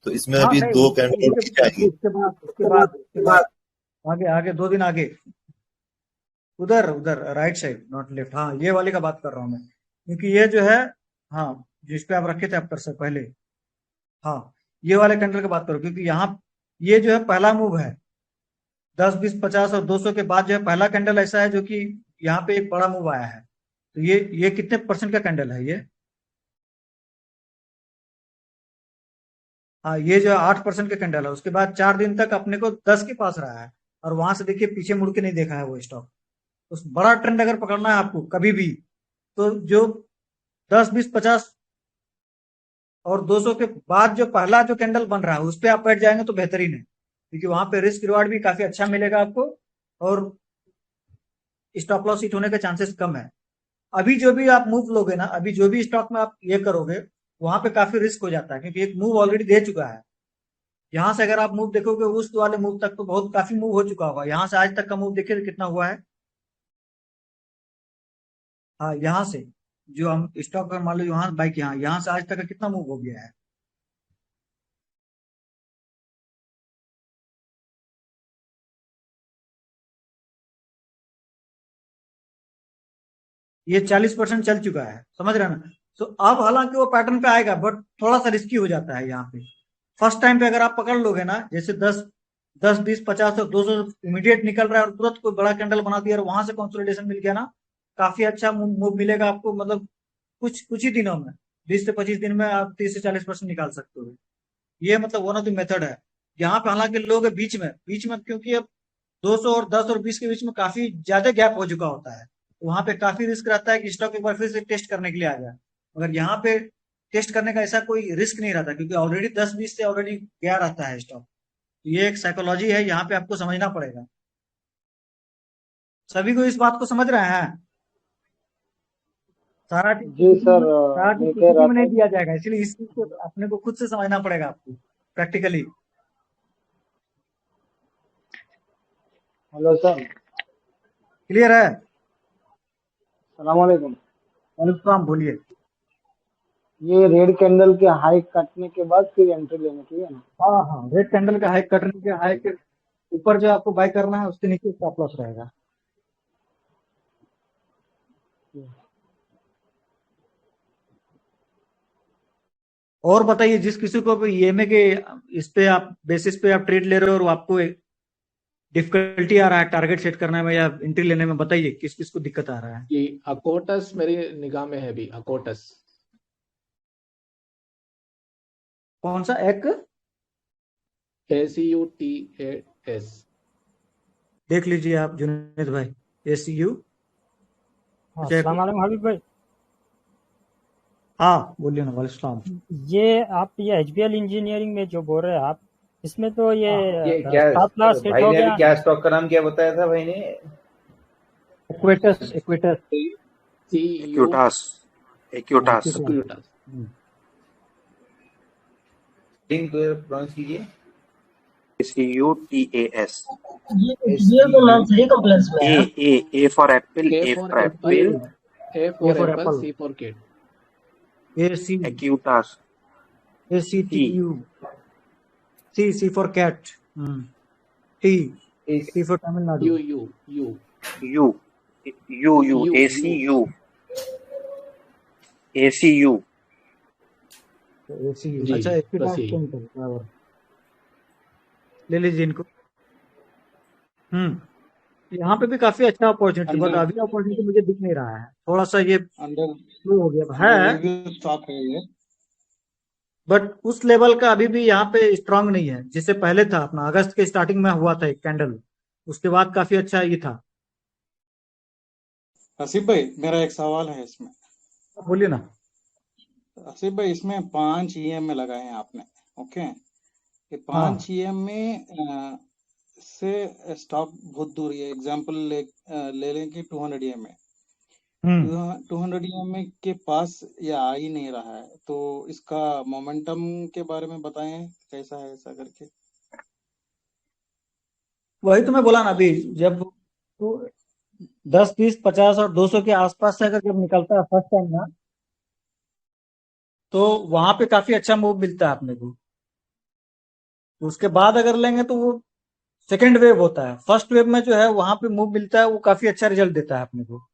तो इसमें हाँ, अभी नहीं 2 कैंडल और नीचे आएंगे। उसके बाद आगे आगे 2 दिन आगे, उधर उधर राइट साइड, नॉट लेफ्ट। हाँ, ये वाले का बात कर रहा हूँ मैं, क्योंकि ये जो है, हाँ, जिस पे आप रखे थे आफ्टर से पहले, हाँ, ये वाले कैंडल की बात करो, क्योंकि यहाँ ये जो है पहला मूव है। 10, 20, 50 और 200 के बाद जो है पहला कैंडल ऐसा है जो कि यहाँ पे एक बड़ा मूव आया है। तो ये कितने परसेंट का कैंडल है ये? हाँ, ये जो 8% का कैंडल है। उसके बाद 4 दिन तक अपने को 10 के पास रहा है, और वहां से देखिए पीछे मुड़ के नहीं देखा है वो स्टॉक। उस बड़ा ट्रेंड अगर पकड़ना है आपको कभी भी, तो जो 10, 20, 50 और 200 के बाद जो पहला जो कैंडल बन रहा है उस पर आप बैठ जाएंगे तो बेहतरीन है, क्योंकि वहां पे रिस्क रिवार्ड भी काफी अच्छा मिलेगा आपको, और स्टॉप लॉस हिट होने के चांसेस कम है। अभी जो भी आप मूव लोगे ना, अभी जो भी स्टॉक में आप ये करोगे, वहां पे काफी रिस्क हो जाता है, क्योंकि एक मूव ऑलरेडी दे चुका है। यहाँ से अगर आप मूव देखोगे उस वाले मूव तक, तो बहुत काफी मूव हो चुका होगा। यहाँ से आज तक का मूव देखिए तो कितना हुआ है। हाँ, यहाँ से जो हम स्टॉक का मान लो यहाँ बाइक, यहाँ से आज तक का कितना मूव हो गया है। ये 40% चल चुका है, समझ रहे हैं ना। तो अब हालांकि वो पैटर्न पे आएगा, बट थोड़ा सा रिस्की हो जाता है यहाँ पे। फर्स्ट टाइम पे अगर आप पकड़ लोगे ना, जैसे 10, 20, 50 और 200 इमीडिएट निकल रहा है और तुरंत कोई बड़ा कैंडल बना दिया और वहां से कंसोलिडेशन मिल गया ना, काफी अच्छा मूव मिलेगा आपको। मतलब कुछ कुछ ही दिनों में, 20 से 25 दिन में आप 30 से 40% निकाल सकते हो। ये मतलब वन ऑफ द मेथड है। यहाँ पे हालांकि लोग बीच में क्योंकि अब 200 और 10 और 20 के बीच में काफी ज्यादा गैप हो चुका होता है, तो वहां पे काफी रिस्क रहता है कि स्टॉक एक बार फिर से टेस्ट करने के लिए आ जाए। मगर यहाँ पे टेस्ट करने का ऐसा कोई रिस्क नहीं रहता, क्योंकि ऑलरेडी 10, 20 से ऑलरेडी गया रहता है स्टॉक। तो ये एक साइकोलॉजी है, यहाँ पे आपको समझना पड़ेगा। सभी को इस बात को समझ रहे हैं? सारा चीज जी सर, सारा चीज मैं कह पीपीटी रहा में था नहीं दिया जाएगा, इसलिए इस चीज को अपने को खुद से समझना पड़ेगा आपको प्रैक्टिकली। हेलो सर, क्लियर है? सलाम वालेकुम। अनुपम बोलिए। ये रेड कैंडल के हाई कटने के बाद फिर एंट्री लेने की है ना? हाँ हाँ, रेड कैंडल का हाई कटने के हाई के ऊपर जो आपको बाय करना है, उसके नीचे स्टॉप लॉस रहेगा। और बताइए, जिस किसी को भी ईएमए के इस पे आप बेसिस पे आप ट्रेड ले रहे हो और आपको डिफिकल्टी आ रहा है टारगेट सेट करने में या एंट्री लेने में, बताइए किस किस को दिक्कत आ रहा है? ये अकोटस मेरी निगाह में है भी, अकोटस। कौन सा एक? ACUTAS। देख लीजिए आप जुनेद भाई, ACU। अस्सलाम वालेकुम हबीब भाई। हाँ बोलिए ना। वालेकुम। ये आप ये HBL इंजीनियरिंग में जो बोल रहे हैं आप, इसमें तो ये ये क्या स्टॉप लॉस हिट भाई हो ने गया। अभी क्या स्टॉक का नाम क्या बताया था भाई ने? इक्वेटस। एक्यूटास। लिंक प्रोनाउंस कीजिए। ACUTAS। ये HBL तो नाम सही कॉम्प्लेक्स में है। A for apple, A A for for apple, A for for apple, apple. C for kid। Acuitas, ACTU। C for cat। T for Tamil Nadu। ACU। ACU। अच्छा, Equitas chemical, बराबर। ले लीजिए इनको। यहाँ पे भी काफी अच्छा अपॉर्चुनिटी, बट अभी अपॉर्चुनिटी मुझे दिख नहीं रहा है, थोड़ा सा ये स्लो हो गया है, स्टॉक है ये। बट उस लेवल का अभी भी यहाँ पे स्ट्रांग नहीं है जिससे पहले था। अपना अगस्त के स्टार्टिंग में हुआ था एक कैंडल, उसके बाद काफी अच्छा ये था। आसिफ भाई, मेरा एक सवाल है इसमें। बोलिए ना। आसिफ भाई, इसमें 5 EMA लगाए हैं आपने, ओके? ये 5 EMA से स्टॉक बहुत दूर है। एग्जांपल ले लें कि 200 EMA। 200 EMA के पास ये आ ही नहीं रहा है, तो इसका मोमेंटम के बारे में बताएं, कैसा है ऐसा करके। वही तो मैं बोला ना अभी, जब तो 10, 20, 50 और 200 के आसपास से अगर जब निकलता है फर्स्ट टाइम ना, तो वहां पे काफी अच्छा मूव मिलता है अपने को। उसके बाद अगर लेंगे तो वो सेकेंड वेव होता है। फर्स्ट वेव में जो है वहां पे मूव मिलता है, वो काफी अच्छा रिजल्ट देता है अपने को।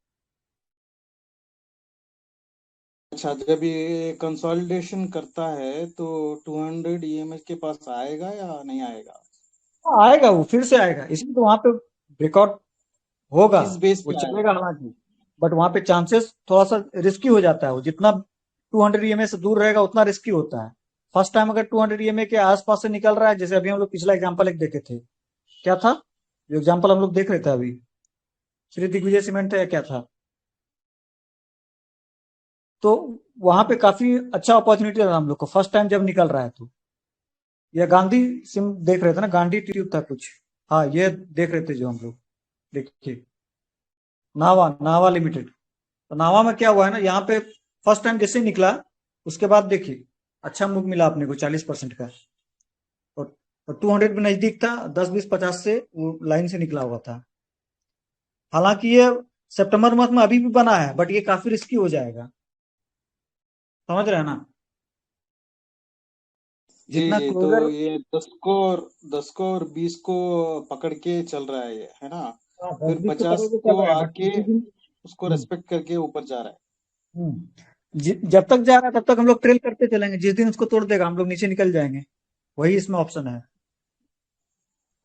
अच्छा, जब ये कंसोलिडेशन करता है तो 200 EMA के पास आएगा या नहीं आएगा? आएगा, वो फिर से आएगा, इसलिए तो वहां पे ब्रेकआउट होगा, किस बेस वो पे आएगा? चलेगा हालांकि, बट वहां पे चांसेस थोड़ा सा रिस्की हो जाता है। वो जितना 200 EMA से दूर रहेगा उतना रिस्की होता है। फर्स्ट टाइम अगर 200 EMA के आसपास से निकल रहा है, जैसे अभी हम लोग पिछला एग्जांपल एक देखे थे, क्या था जो एग्जांपल हम लोग देख रहे थे अभी? श्री दिग्विजय सीमेंट था या क्या था? तो वहां पे काफी अच्छा अपॉर्चुनिटी था हम लोग को फर्स्ट टाइम जब निकल रहा है। तो ये गांधी सिम देख रहे थे ना, गांधी ट्यूब था कुछ, हाँ ये देख रहे थे जो हम लोग। देखिए नावा लिमिटेड। तो नावा में क्या हुआ है ना, यहाँ पे फर्स्ट टाइम जैसे ही निकला, उसके बाद देखिए अच्छा मूव मिला अपने को 40% का, और 200 भी नजदीक था, 10, 20, 50 से वो लाइन से निकला हुआ था। हालांकि ये सितंबर मंथ में अभी भी बना है, बट ये काफी रिस्की हो जाएगा, समझ रहे हैं ना? जितना जी, क्लोजर, तो ये 10 को और 20 को पकड़ के चल रहा है ये, है ना? फिर 10, 20 50 पकड़ के चल को रहा है, बट आके किसी दिन उसको रेस्पेक्ट करके ऊपर जा रहा है। जब तक जा रहा है तब तक हम लोग ट्रेल करते चलेंगे, जिस दिन उसको तोड़ देगा हम लोग नीचे निकल जाएंगे। वही इसमें ऑप्शन है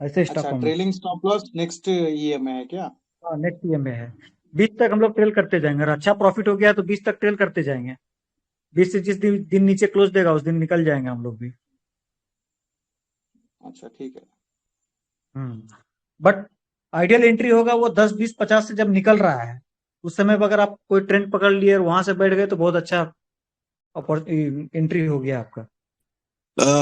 ऐसे अच्छा, स्टॉकों में। Trailing stop loss next EMA है क्या? हाँ, नेक्स्ट ईएम में है। 20 तक हम लोग ट्रेल करते जाएंगे, अगर अच्छा प्रॉफिट हो गया तो 20 तक ट्रेल करते जाएंगे। 20 से जिस दिन नीचे क्लोज देगा उस दिन निकल जाएंगे हम लोग भी। अच्छा, ठीक है। बट आइडियल एंट्री होगा वो 10, 20, 50 से जब निकल रहा है, उस समय पर अगर आप कोई ट्रेंड पकड़ लिए और वहां से बैठ गए तो बहुत अच्छा एंट्री हो गया आपका।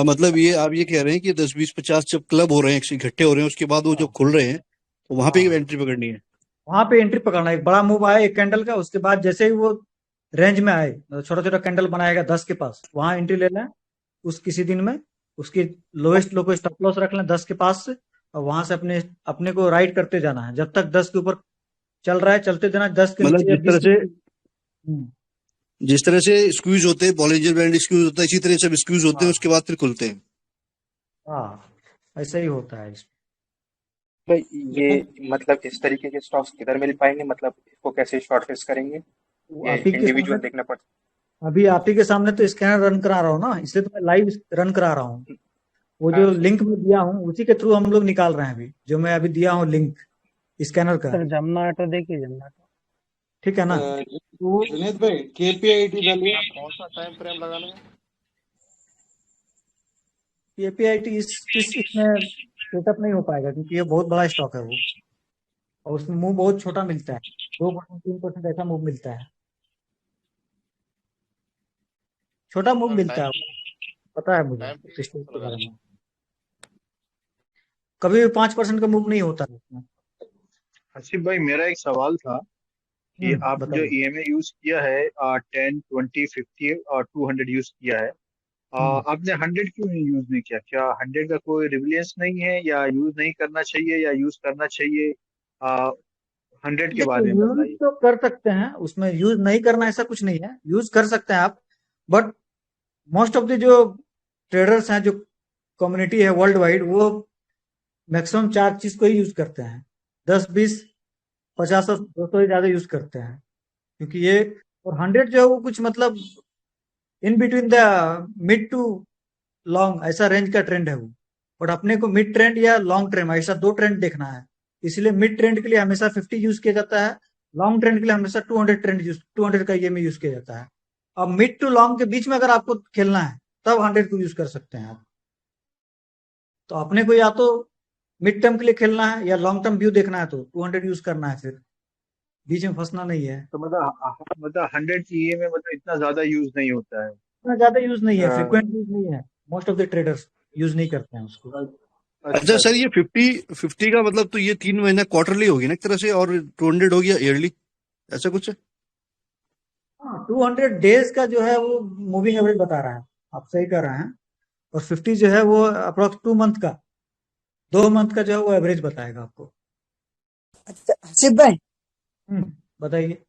मतलब ये आप ये कह रहे हैं कि 10, 20, 50 जब क्लब हो रहे हैं, इकट्ठे हो रहे हैं, उसके बाद वो जब खुल रहे हैं तो वहां पे एंट्री पकड़नी है। वहां पे एंट्री पकड़ना है। एक बड़ा मूव आया एक कैंडल का, उसके बाद जैसे ही वो रेंज में आए, छोटा छोटा कैंडल बनाएगा 10 के पास, वहां एंट्री ले लें उस किसी दिन में। उसकी लोएस्ट लो को स्टॉप लॉस रख लें 10 के पास से, और वहां से अपने अपने को राइड करते जाना है जब तक 10 के ऊपर चल रहा है, चलते जाना। 10 के मतलब नीचे या 20 जिस तरह से स्क्यूज होते हैं, बॉलिंजर बैंड स्क्यूज होता है, इसी तरह से स्क्यूज होते हैं, उसके बाद फिर खुलते हैं। हाँ, ऐसा ही होता है। भाई ये मतलब इस तरीके के स्टॉक्स किधर मिल पाएंगे? मतलब इसको कैसे शॉर्ट लिस्ट करेंगे? ये आप ही के इंडिविजुअल सामने, देखना पड़ता अभी आप ही के सामने तो स्कैनर रन करा रहा हूँ ना, इसलिए तो मैं लाइव रन करा रहा हूँ। वो जो लिंक में दिया हूँ उसी के थ्रू हम लोग निकाल रहे हैं अभी, जो मैं अभी दिया हूँ लिंक स्कैनर का। सर जमुना ऑटो देखिए, जमुना ऑटो। ठीक है ना? तो जुनेद भाई KPIT डालिए। कौन सा टाइम फ्रेम लगाना है? KPIT इसमें सेटअप नहीं हो पाएगा क्योंकि ये बहुत बड़ा स्टॉक है वो, और उसमें मूव बहुत छोटा मिलता है, 2% 3% ऐसा मूव मिलता है, छोटा मूव मिलता है, पता है मुझे इस स्टॉक के बारे में। कभी भी 5% का मूव नहीं होता है उसमें। आसिफ भाई मेरा एक सवाल था कि आप जो बताइए। EMA यूज किया है 10, 20, 50 और 200 यूज किया है, आपने 100 क्यों नहीं यूज नहीं किया? क्या 100 का कोई रिविलियंस नहीं है, या यूज नहीं करना चाहिए, या यूज करना चाहिए? 100 के बारे में यूज बताइए। तो कर सकते हैं, उसमें यूज नहीं करना ऐसा कुछ नहीं है, यूज कर सकते हैं आप, बट मोस्ट ऑफ द जो ट्रेडर्स हैं, जो कम्युनिटी है वर्ल्ड वाइड, वो मैक्सिमम 4 चीज को ही यूज करते हैं, 10, 20, 50 और 200 ही ज्यादा यूज करते हैं, क्योंकि ये और 100 जो है वो कुछ मतलब in between the mid to long ऐसा रेंज का ट्रेंड है वो, बट अपने को मिड ट्रेंड या लॉन्ग ट्रेंड ऐसा 2 ट्रेंड देखना है, इसलिए मिड ट्रेंड के लिए हमेशा 50 यूज किया जाता है, लॉन्ग ट्रेंड के लिए हमेशा 200 का ये में यूज किया जाता है। अब मिड टू लॉन्ग के बीच में अगर आपको खेलना है तब 100 को यूज कर सकते हैं आप। तो अपने को या तो मिड टर्म के लिए खेलना है या लॉन्ग टर्म व्यू देखना है तो 200 यूज करना है, फिर बीच में फंसना नहीं है। तो मतलब 100 EMA मतलब इतना ज्यादा यूज नहीं होता है? इतना ज्यादा यूज नहीं है, अ, फ्रिक्वेंट यूज नहीं है, most of the traders use नहीं करते हैं उसको। अच्छा सर, ये 50 का मतलब तो ये 3 महीना क्वार्टरली होगी ना एक तरह से, और 200 हो गया ईयरली, ऐसा कुछ है? हाँ, 200 डेज का जो है वो मूविंग एवरेज बता रहा है, आप सही कर रहे हैं, और 50 जो है वो अप्रोक्स 2 मंथ का, 2 मंथ का जो है वो एवरेज बताएगा आपको। अच्छा हसीब भाई, बताइए।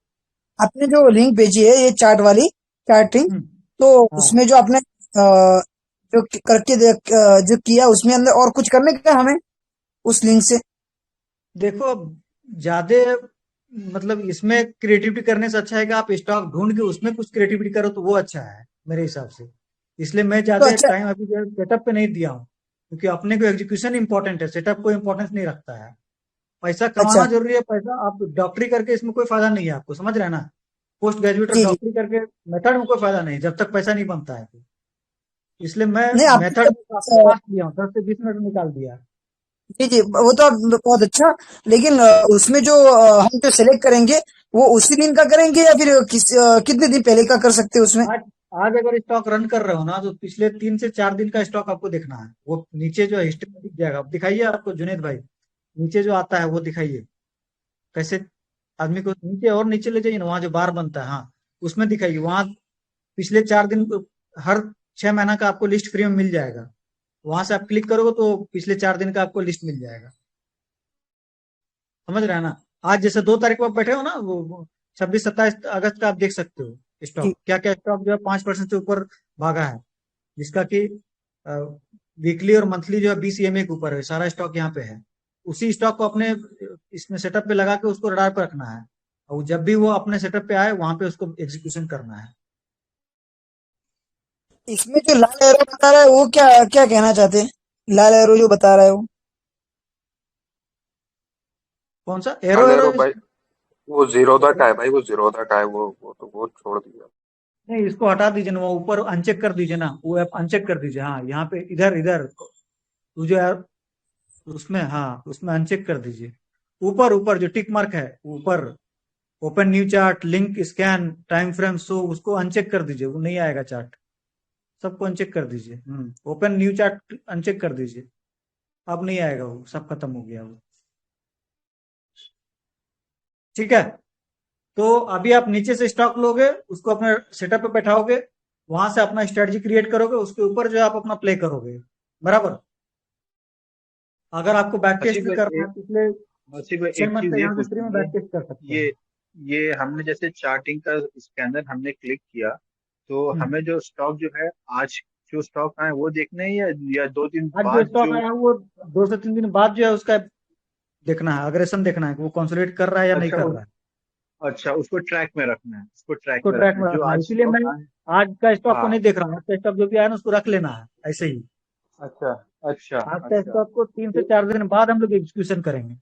आपने जो लिंक भेजी है ये चार्ट वाली चार्टिंग, तो हाँ। उसमें जो आपने जो करके जो किया उसमें अंदर और कुछ करने का हमें उस लिंक से? देखो अब ज्यादा मतलब इसमें क्रिएटिविटी करने से अच्छा है कि आप स्टॉक ढूंढ के उसमें कुछ क्रिएटिविटी करो तो वो अच्छा है मेरे हिसाब से, इसलिए मैं ज्यादा अच्छा। टाइम अभी जो है सेटअप पे नहीं दिया हूँ, क्योंकि अपने को एग्जीक्यूशन इंपॉर्टेंट है, सेटअप को इंपॉर्टेंस नहीं रखता है। पैसा कमाना जरूरी है, पैसा आप डॉक्टरी करके इसमें कोई फायदा नहीं है आपको, समझ रहे हैं ना? पोस्ट ग्रेजुएट जी, जी। डॉक्टरी करके मेथड में कोई फायदा नहीं जब तक पैसा नहीं बनता है तो। इसलिए मैं नहीं, आपने मेथड तो- फास्ट लिया हूँ, 10 से 20 मिनट निकाल दिया। जी जी, वो तो बहुत अच्छा, लेकिन उसमें जो हम जो सेलेक्ट करेंगे वो उसी दिन का करेंगे या फिर कितने दिन पहले का कर सकते हैं उसमें? आज अगर स्टॉक रन कर रहे हो ना तो पिछले 3 से 4 दिन का स्टॉक आपको देखना है, वो नीचे जो हिस्ट्री में दिख जाएगा। अब दिखाइए आपको जुनेद भाई, नीचे जो आता है वो दिखाइए, कैसे आदमी को नीचे और नीचे ले जाइए ना, वहां जो बार बनता है, हाँ उसमें दिखाइए, वहां पिछले 4 दिन हर 6 महीना का आपको लिस्ट फ्री में मिल जाएगा, वहां से आप क्लिक करोगे तो पिछले 4 दिन का आपको लिस्ट मिल जाएगा, समझ रहे हैं ना? आज जैसे 2 तारीख को आप बैठे हो ना, वो 26-27 अगस्त का आप देख सकते हो स्टॉक, क्या क्या स्टॉक जो है 5% से ऊपर भागा है, जिसका कि वीकली और मंथली जो है 20 EMA के ऊपर है, सारा स्टॉक यहाँ पे है। उसी स्टॉक को अपने इसमें सेटअप पे लगा के उसको रडार पे रखना है, और जब भी वो अपने सेटअप पे आए वहां पे उसको एग्जीक्यूशन करना है। इसमें जो लाल एरो बता रहा है वो क्या क्या कहना चाहते हैं? लाल एरो जो बता रहा है वो कौन सा एरो? एरो भाई वो जीरोधा का है भाई, वो जीरोधा का है, वो तो वो छोड़ दिया। नहीं, इसको हटा दीजिए ना, वो ऊपर अनचेक कर दीजिए ना, वो ऐप अनचेक कर दीजिए। हाँ यहाँ पे इधर इधर वो जो है उसमें, हाँ उसमें अनचेक कर दीजिए, ऊपर ऊपर जो टिक मार्क है ऊपर, open new chart, link, scan, time frame show, उसको अनचेक कर दीजिए, वो नहीं आएगा चार्ट, सबको अनचेक कर दीजिए। ओपन न्यू चार्ट अनचेक कर दीजिए, अब नहीं आएगा, वो सब खत्म हो गया वो। ठीक है, तो अभी आप नीचे से स्टॉक लोगे, उसको अपने सेटअप पे बैठाओगे, वहां से अपना स्ट्रेटजी क्रिएट करोगे, उसके ऊपर जो आप अपना प्ले करोगे, बराबर। अगर आपको बैक टेस्ट भी करना है पिछले 6 मंथ से, यहाँ से फ्री में बैक टेस्ट कर सकते हैं। ये हमने जैसे चार्टिंग का स्कैनर हमने क्लिक किया, तो हमें जो स्टॉक जो है आज जो स्टॉक आए वो देखने हैं, या 2 दिन आज बाद जो स्टॉक आया वो 2 से 3 दिन बाद जो है उसका देखना है, अग्रेशन देखना है कि वो कंसोलिडेट कर रहा है या नहीं कर रहा है। अच्छा, उसको ट्रैक में रखना है, उसको ट्रैक को में ट्रैक रखना में है जो रखना है, आज इसीलिए stock मैं आए। आज का स्टॉक को हाँ नहीं देख रहा हूँ, आज का स्टॉक जो भी आया ना उसको रख लेना है ऐसे ही। अच्छा अच्छा आज का अच्छा स्टॉक को 3 से 4 दिन बाद हम लोग एग्जीक्यूशन करेंगे।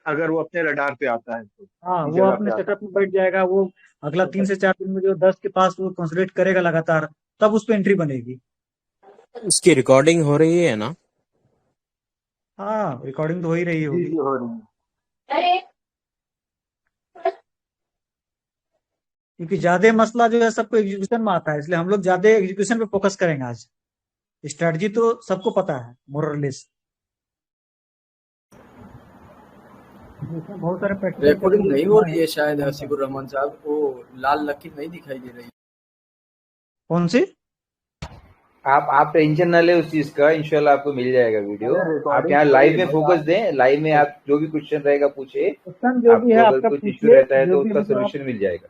अगर वो अपने रडार पे आता है तो हाँ, अपनी वो जगह अपने पे आता सेटअप में बैठ जाएगा, वो अगला 3 से 4 दिन में जो 10 के पास वो कंसोलिडेट करेगा लगातार, तब उस पे एंट्री बनेगी। इसकी रिकॉर्डिंग हो रही है ना? हाँ, रिकॉर्डिंग तो हो ही रही है। जी होगी। जी हो रही है। क्योंकि ज्यादा मसला जो है सबको एग्जीक्यूशन में आता है, इसलिए हम लोग ज्यादा एग्जीक्यूशन पे फोकस करेंगे आज। स्ट्रेटजी तो सबको पता है मोरलेस, इसमें बहुत सारे प्रैक्टिकल रिकॉर्डिंग नहीं हो रही है शायद जानता है। हसीबुर रहमान साहब, वो लाल लकीर नहीं दिखाई दे रही। कौन सी? आप टेंशन ना ले उस चीज का, इंशाल्लाह आपको मिल जाएगा वीडियो। अरे आप रिकॉर्डिंग यहाँ हो लाइव रही में है फोकस आप दें, लाइव में आप जो भी क्वेश्चन रहेगा पूछे, क्वेश्चन जो भी है आपको अगर आपका कुछ इश्यू पूछिए, रहता है जो तो भी उसका मतलब आप, सोल्यूशन मिल जाएगा।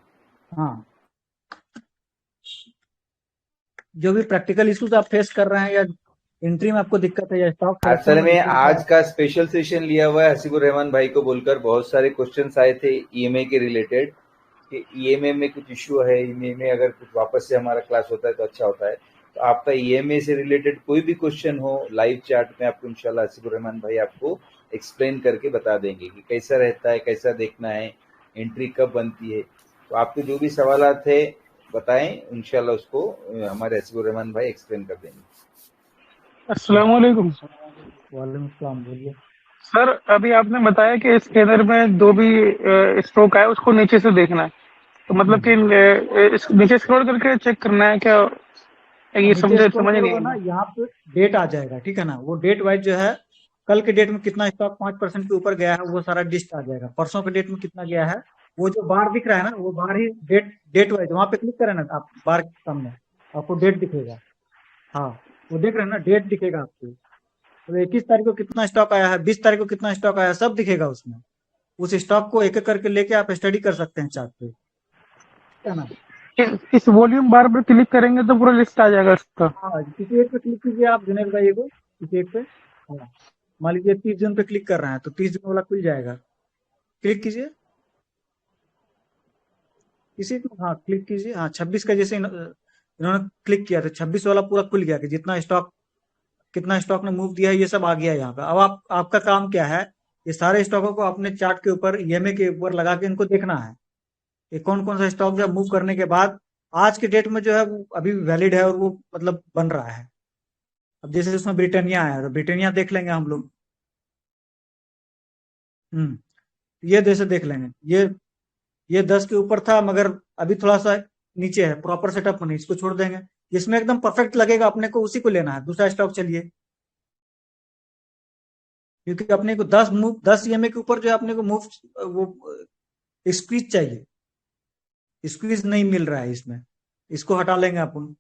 हाँ, जो भी प्रैक्टिकल इश्यूज आप फेस कर रहे हैं या एंट्री में आपको दिक्कत है या स्टॉक सिलेक्शन असल में में दिक्कत है, आज का स्पेशल सेशन लिया हुआ है हसीबुर रहमान भाई को बोलकर। बहुत सारे क्वेश्चंस आए थे ईएमआई के रिलेटेड कि ईएमआई में कुछ इश्यू है, ईएमआई में अगर कुछ वापस से हमारा क्लास होता है तो अच्छा होता है। तो आपका ईएमआई से रिलेटेड कोई भी क्वेश्चन हो, लाइव चैट में आपको इंशाल्लाह हसीबुर रहमान भाई आपको एक्सप्लेन करके बता देंगे कि कैसा रहता है, कैसा देखना है, एंट्री कब बनती है। तो आपके जो भी सवालात है बताएं, इंशाल्लाह उसको हमारे हसीबुर रहमान भाई एक्सप्लेन कर देंगे। अस्सलाम वालेकुम वालेकुम सलाम, बोलिए। सर। अभी आपने बताया कि स्कैनर में जो भी स्ट्रोक आए उसको नीचे से देखना है, तो मतलब कि नीचे स्क्रॉल करके चेक करना है क्या? ये नीचे समझ स्क्रॉल नहीं करोगे ना, आई। यहाँ पे डेट आ जाएगा, ठीक है ना। वो डेट वाइज जो है, कल के डेट में कितना स्टॉक 5% के ऊपर गया है वो सारा लिस्ट आ जाएगा। परसों के डेट में कितना गया है, वो जो बार दिख रहा है ना, वो बार ही डेट वाइज वहां पे क्लिक करें ना आप, बार के सामने आपको डेट दिखेगा। हाँ, वो देख रहे हैं ना, डेट दिखेगा आपको। तो 21 तारीख को कितना स्टॉक आया है, 20 तारीख को कितना स्टॉक आया है, सब दिखेगा उसमें। उस स्टॉक को एक एक करके लेके आप स्टडी कर सकते हैं चार्ट पे, ठीक है ना। इस वॉल्यूम बार पर क्लिक करेंगे तो पूरा लिस्ट आ जाएगा इसका। हाँ, किसी एक पे क्लिक कीजिए आप, जुनेद भाई को किसी एक पे। हाँ, मान लीजिए 30 जून पे क्लिक कर रहे हैं तो 30 जून वाला खुल जाएगा। क्लिक कीजिए किसी पे, हाँ क्लिक कीजिए। हाँ, 26 का जैसे इन्होंने क्लिक किया तो 26 वाला पूरा खुल गया कि कितना स्टॉक ने मूव दिया है, ये सब आ गया यहाँ पे। अब आपका काम क्या है, ये सारे स्टॉकों को अपने चार्ट के ऊपर, ईएमए के ऊपर लगा के इनको देखना है कि कौन कौन सा स्टॉक जो मूव करने के बाद आज के डेट में जो है वो अभी वैलिड है और वो मतलब बन रहा है। अब जैसे उसमें ब्रिटानिया आया तो ब्रिटानिया देख लेंगे हम लोग। ये जैसे देख लेंगे, ये 10 के ऊपर था मगर अभी थोड़ा सा नीचे है, प्रॉपर सेटअप में नहीं, इसको छोड़ देंगे। इसमें एकदम परफेक्ट लगेगा अपने को, उसी को लेना है। दूसरा स्टॉक चलिए, क्योंकि अपने को 10 ईएमए के ऊपर जो है अपने को मूव, वो स्क्वीज चाहिए, स्क्वीज नहीं मिल रहा है इसमें, इसको हटा लेंगे अपन,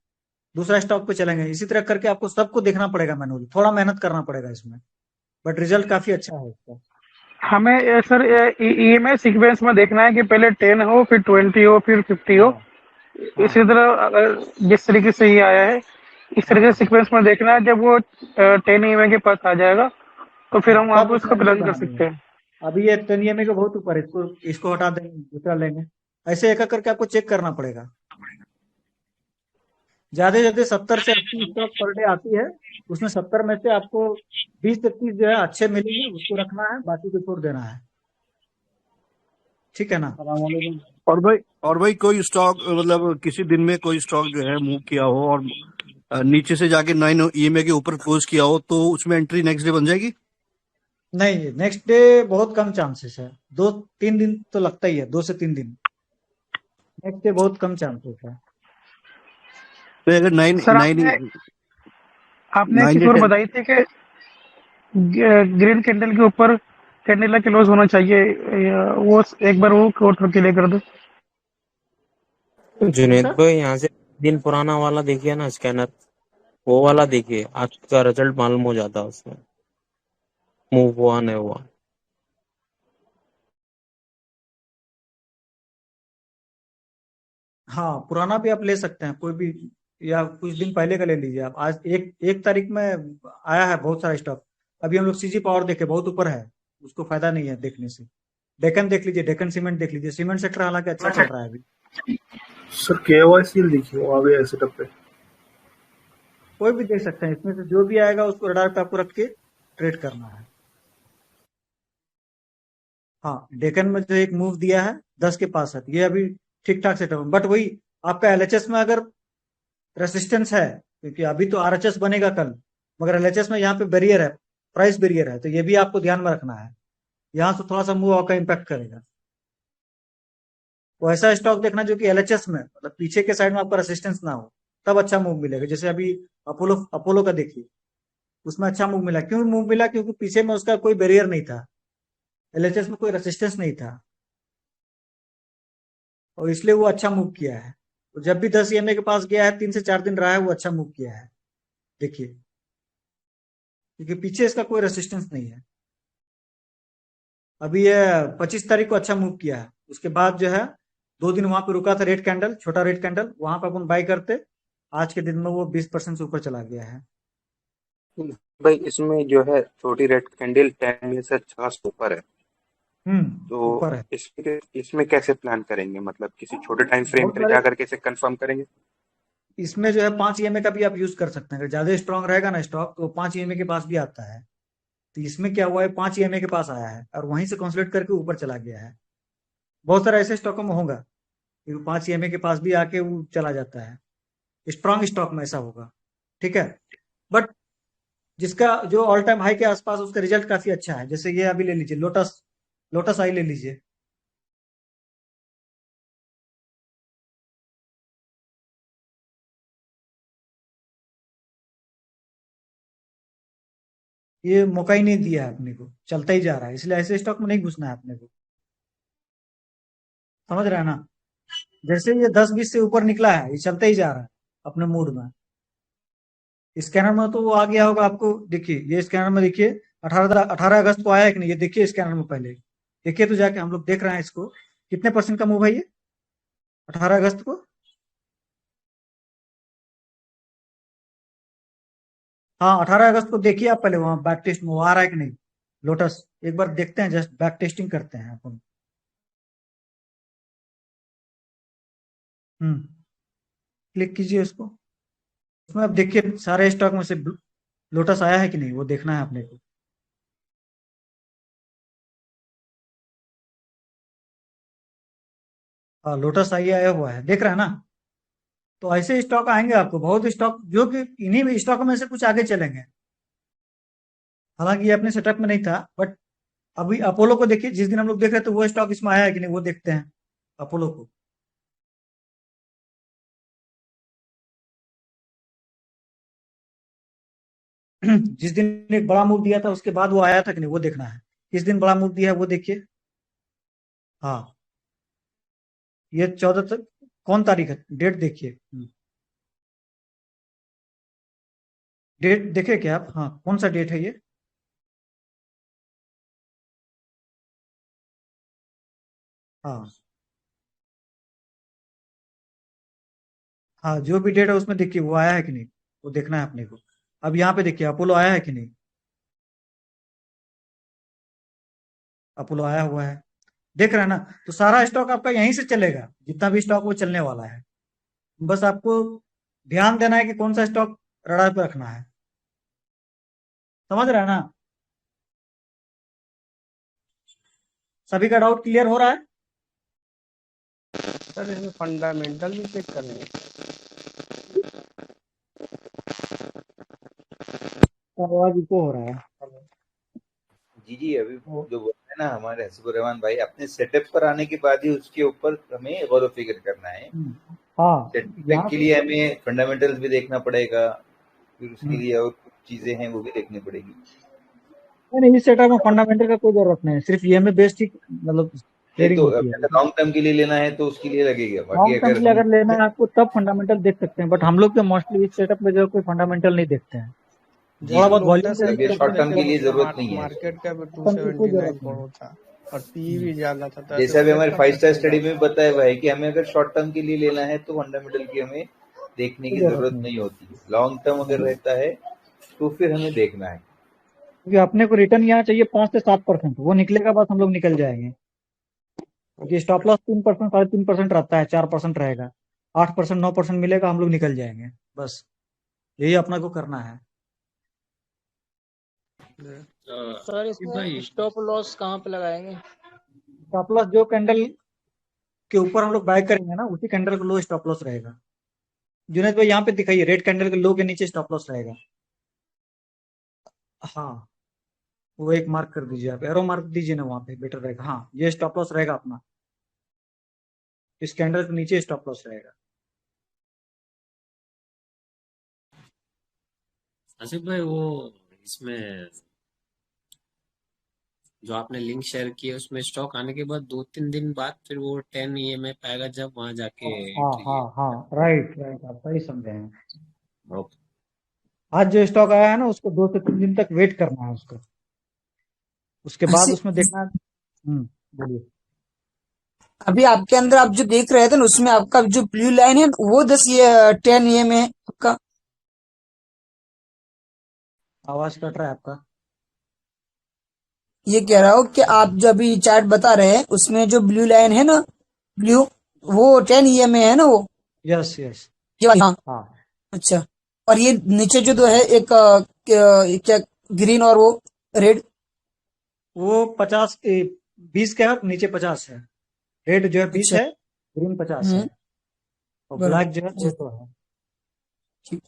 दूसरा स्टॉक पे चलेंगे। इसी तरह करके आपको सबको देखना पड़ेगा मैनुअली, थोड़ा मेहनत करना पड़ेगा इसमें, बट रिजल्ट काफी अच्छा है इसका। हमें सर ईएमआई सीक्वेंस में देखना है कि पहले 10 हो, फिर 20 हो, फिर 50 हो। इसी तरह अगर जिस तरीके से ये आया है इस तरीके से सीक्वेंस में देखना है। जब वो 10 ईएमआई के पास आ जाएगा तो फिर हम वहां पर उसको प्लान कर सकते हैं। अभी ये 10 ईएमआई के बहुत ऊपर है, इसको हटा देंगे, दूसरा लेंगे। ऐसे एक एक करके आपको चेक करना पड़ेगा। ज्यादा से ज्यादा 70 से 80 स्टॉक पर डे आती है, उसमें 70 में से आपको 20 से 30 जो है अच्छे मिलेंगे, उसको रखना है, बाकी को छोड़ देना है, ठीक है ना। और भाई कोई स्टॉक मतलब किसी दिन में कोई स्टॉक जो है मूव किया हो और नीचे से जाके 9 ईएमए के ऊपर क्लोज किया हो तो उसमें एंट्री नेक्स्ट डे बन जाएगी? नहीं, नेक्स्ट डे बहुत कम चांसेस है, 2-3 दिन तो लगता ही है, 2 से 3 दिन। नेक्स्ट डे बहुत कम चांसेस है। तो अगर 9 आपने एक चीज और बताई थी कि ग्रीन कैंडल के ऊपर कैंडल क्लोज होना चाहिए, वो एक बार वो कोट क्लियर कर दो। जुनेद भाई यहाँ से दिन पुराना वाला देखिए ना स्कैनर, वो वाला देखिए, आज का रिजल्ट मालूम हो जाता है उसमें मूव हुआ नहीं हुआ। हाँ, पुराना भी आप ले सकते हैं, कोई भी, या कुछ दिन पहले का ले लीजिए आप। आज एक तारीख में आया है बहुत सारा स्टॉक। अभी हम लोग सीजी पावर देखे, बहुत ऊपर है, उसको फायदा नहीं है देखने से। डेकन देख लीजिए, डेकन सीमेंट देख लीजिए, सीमेंट सेक्टर हालांकि अच्छा चल रहा है अभी। सर KYC लिखिए, वो आ गया सेटअप पे। कोई भी देख सकते हैं, इसमें से जो भी आएगा उसको रडार पे आपको रख के ट्रेड करना है। हाँ, डेकन में जो एक मूव दिया है 10 के पास है, ये अभी ठीक ठाक सेटअप है, बट वही आपका LHS में अगर रेसिस्टेंस है, क्योंकि अभी तो RHS बनेगा कल, मगर LHS में यहाँ पे बैरियर है, प्राइस बैरियर है, तो ये भी आपको ध्यान में रखना है। यहाँ से थोड़ा सा मूव आपका इम्पैक्ट करेगा। वो ऐसा स्टॉक देखना जो कि LHS में मतलब पीछे के साइड में आपका रेसिस्टेंस ना हो, तब अच्छा मूव मिलेगा। जैसे अभी अपोलो का देखिए, उसमें अच्छा मूव मिला। क्यों मूव मिला? क्योंकि पीछे में उसका कोई बैरियर नहीं था, LHS में कोई रेसिस्टेंस नहीं था, और इसलिए वो अच्छा मूव किया है। तो जब भी 10 EMA के पास गया है, 3 से 4 दिन रहा है, वो अच्छा मूव किया है। देखिए, क्योंकि पीछे इसका कोई रेसिस्टेंस नहीं है। अभी ये 25 तारीख को अच्छा मूव किया है, उसके बाद जो है 2 दिन वहां पे रुका था, रेड कैंडल, छोटा रेड कैंडल, वहां पे अपन बाई करते, आज के दिन में वो 20% से ऊपर चला गया है। भाई इसमें जो है छोटी रेड कैंडल 10 में से 50 ऊपर है, तो ऊपर है। इसमें कैसे प्लान करेंगे? मतलब किसी छोटे टाइम फ्रेम बहुत पे सारे जाकर कैसे कंफर्म करेंगे? इसमें जो है 5 EMA का भी आप यूज कर सकते हैं। अगर ज्यादा स्ट्रांग रहेगा ना स्टॉक, तो 5 EMA के पास भी आता है। तो इसमें क्या हुआ है, 5 EMA के पास आया है और वहीं से कंसोलिडेट करके ऊपर चला गया है। बहुत सारे ऐसे स्टॉकों में होगा कि 5 EMA के पास भी आके वो चला जाता है। स्ट्रांग स्टॉक में ऐसा होगा, ठीक है। बट जिसका जो ऑल टाइम हाई के आसपास, उसका रिजल्ट काफी अच्छा है। जैसे ये अभी ले लीजिए, लोटस आई ले लीजिए। ये मौका ही नहीं दिया है अपने को, चलता ही जा रहा है। इसलिए ऐसे स्टॉक में नहीं घुसना है अपने को, समझ रहे हैं ना। जैसे ये 10-20 से ऊपर निकला है, ये चलता ही जा रहा है अपने मूड में। स्कैनर में तो वो आ गया होगा आपको, देखिए ये स्कैनर में देखिए 18 अगस्त को आया है कि नहीं, ये देखिए स्कैनर में पहले देखिए, तो जाके हम लोग देख रहे हैं इसको, कितने % का मूव है ये 18 अगस्त को। हाँ, 18 अगस्त को देखिए आप पहले, वहां बैक टेस्ट में वो आ रहा है कि नहीं लोटस, एक बार देखते हैं, जस्ट बैक टेस्टिंग करते हैं अपन। क्लिक कीजिए उसको, उसमें आप देखिए सारे स्टॉक में से लोटस आया है कि नहीं, वो देखना है अपने को। हाँ, लोटस आया हुआ है, देख रहे हैं ना। तो ऐसे स्टॉक आएंगे आपको, बहुत स्टॉक, जो कि इन्हीं स्टॉक में से कुछ आगे चलेंगे। हालांकि ये अपने सेटअप में नहीं था, बट अभी अपोलो को देखिए, जिस दिन हम लोग देख रहे थे वो स्टॉक इसमें आया है कि नहीं, वो देखते हैं अपोलो को। जिस दिन एक बड़ा मूव दिया था, उसके बाद वो आया था कि नहीं, वो देखना है। किस दिन बड़ा मूव दिया है वो देखिए। हाँ, ये 14 तक, कौन तारीख है, डेट देखिए। डेट देखे क्या आप? हाँ, कौन सा डेट है ये? हाँ हाँ, जो भी डेट है उसमें देखिए वो आया है कि नहीं, वो देखना है अपने को। अब यहाँ पे देखिए अपोलो आया है कि नहीं, अपोलो आया हुआ है, देख रहे हैं ना। तो सारा स्टॉक आपका यहीं से चलेगा, जितना भी स्टॉक वो चलने वाला है। बस आपको ध्यान देना है कि कौन सा स्टॉक रडार पे रखना है, समझ रहे हैं ना। सभी का डाउट क्लियर हो रहा है? सर इसमें फंडामेंटल भी चेक करने हैं। आवाज इको हो रहा है। जी अभी जो बोल रहे हैं ना हमारे हसीबुर रहमान भाई, अपने सेटअप पर आने के बाद ही उसके ऊपर हमें गौर फिक्र करना है। हाँ, सेटअप के लिए हमें फंडामेंटल्स भी देखना पड़ेगा, फिर उसके लिए और कुछ चीजें हैं वो भी देखनी पड़ेगी। नहीं, इस सेटअप में फंडामेंटल का कोई जरूरत नहीं है, सिर्फ EMA बेस्ड ही मतलब ट्रेडिंग होती है। लॉन्ग टर्म के लिए लेना है तो उसके लिए लगेगा, बाकी लॉन्ग टर्म के लिए अगर लेना है आपको, तब फंडामेंटल देख सकते हैं। बट हम लोग तो मोस्टली इस सेटअप में जो कोई फंडामेंटल नहीं देखते हैं, थोड़ा बहुत वॉल्यूम शॉर्ट टर्म के लिए जरूरत नहीं है। मार्केट का 279 करोड़ था और पी भी ज्यादा था। जैसा भी हमारे 5 स्टार स्टडी में बताया हुआ है कि हमें अगर शॉर्ट टर्म के लिए लेना है तो फंडामेंटल की हमें देखने की जरूरत नहीं होती। लॉन्ग टर्म अगर रहता है तो फिर हमें देखना है, क्योंकि अपने को रिटर्न यहाँ चाहिए 5 से 7%, वो निकलेगा बस हम लोग निकल जाएंगे। क्योंकि स्टॉप लॉस 3%, 3.5% रहता है, 4% रहेगा। 8% 9% मिलेगा, हम लोग निकल जाएंगे। बस यही अपना को करना है। सर इसमें स्टॉप लॉस कहाँ पे लगाएंगे? स्टॉप लॉस जो कैंडल के ऊपर हम लोग बाय करेंगे ना, उसी कैंडल का लो स्टॉप लॉस रहेगा। जुनेद भाई यहाँ पे दिखाइए, रेड कैंडल के लो के नीचे स्टॉप लॉस रहेगा। हाँ, वो एक मार्क कर दीजिए, आप एरो मार्क दीजिए ना, वहां पे बेटर रहेगा। हाँ, ये स्टॉप लॉस रहेगा अपना, इस कैंडल के नीचे स्टॉप लॉस रहेगा। आसिफ भाई, वो इसमें जो आपने लिंक शेयर किया उसमें स्टॉक आने के बाद 2-3 दिन बाद फिर वो 10 EMF आएगा, जब वहां जाके हाँ एंट्री हाँ हाँ, राइट राइट, आप सही समझे हैं। ओके। आज जो स्टॉक आया है ना, उसको 2 से 3 दिन तक वेट करना है उसको, उसके बाद ऐसे उसमें देखना। बोलिए। अभी आपके अंदर आप जो देख रहे थे ना, उसमें आपका जो ब्लू लाइन है वो 10 EM है आपका। आवाज कट रहा है आपका। ये कह रहा हूँ कि आप जो अभी चार्ट बता रहे हैं उसमें जो ब्लू लाइन है ना, ब्लू, वो 10 EM है ना वो? Yes yes. ये वाली, हाँ हाँ अच्छा। और ये नीचे जो है एक क्या ग्रीन और वो रेड? वो 20 का है, नीचे 50 है। रेड जो है 20 अच्छा। है, ग्रीन 50 है, और ब्लैक जो है 200 है। ठीक।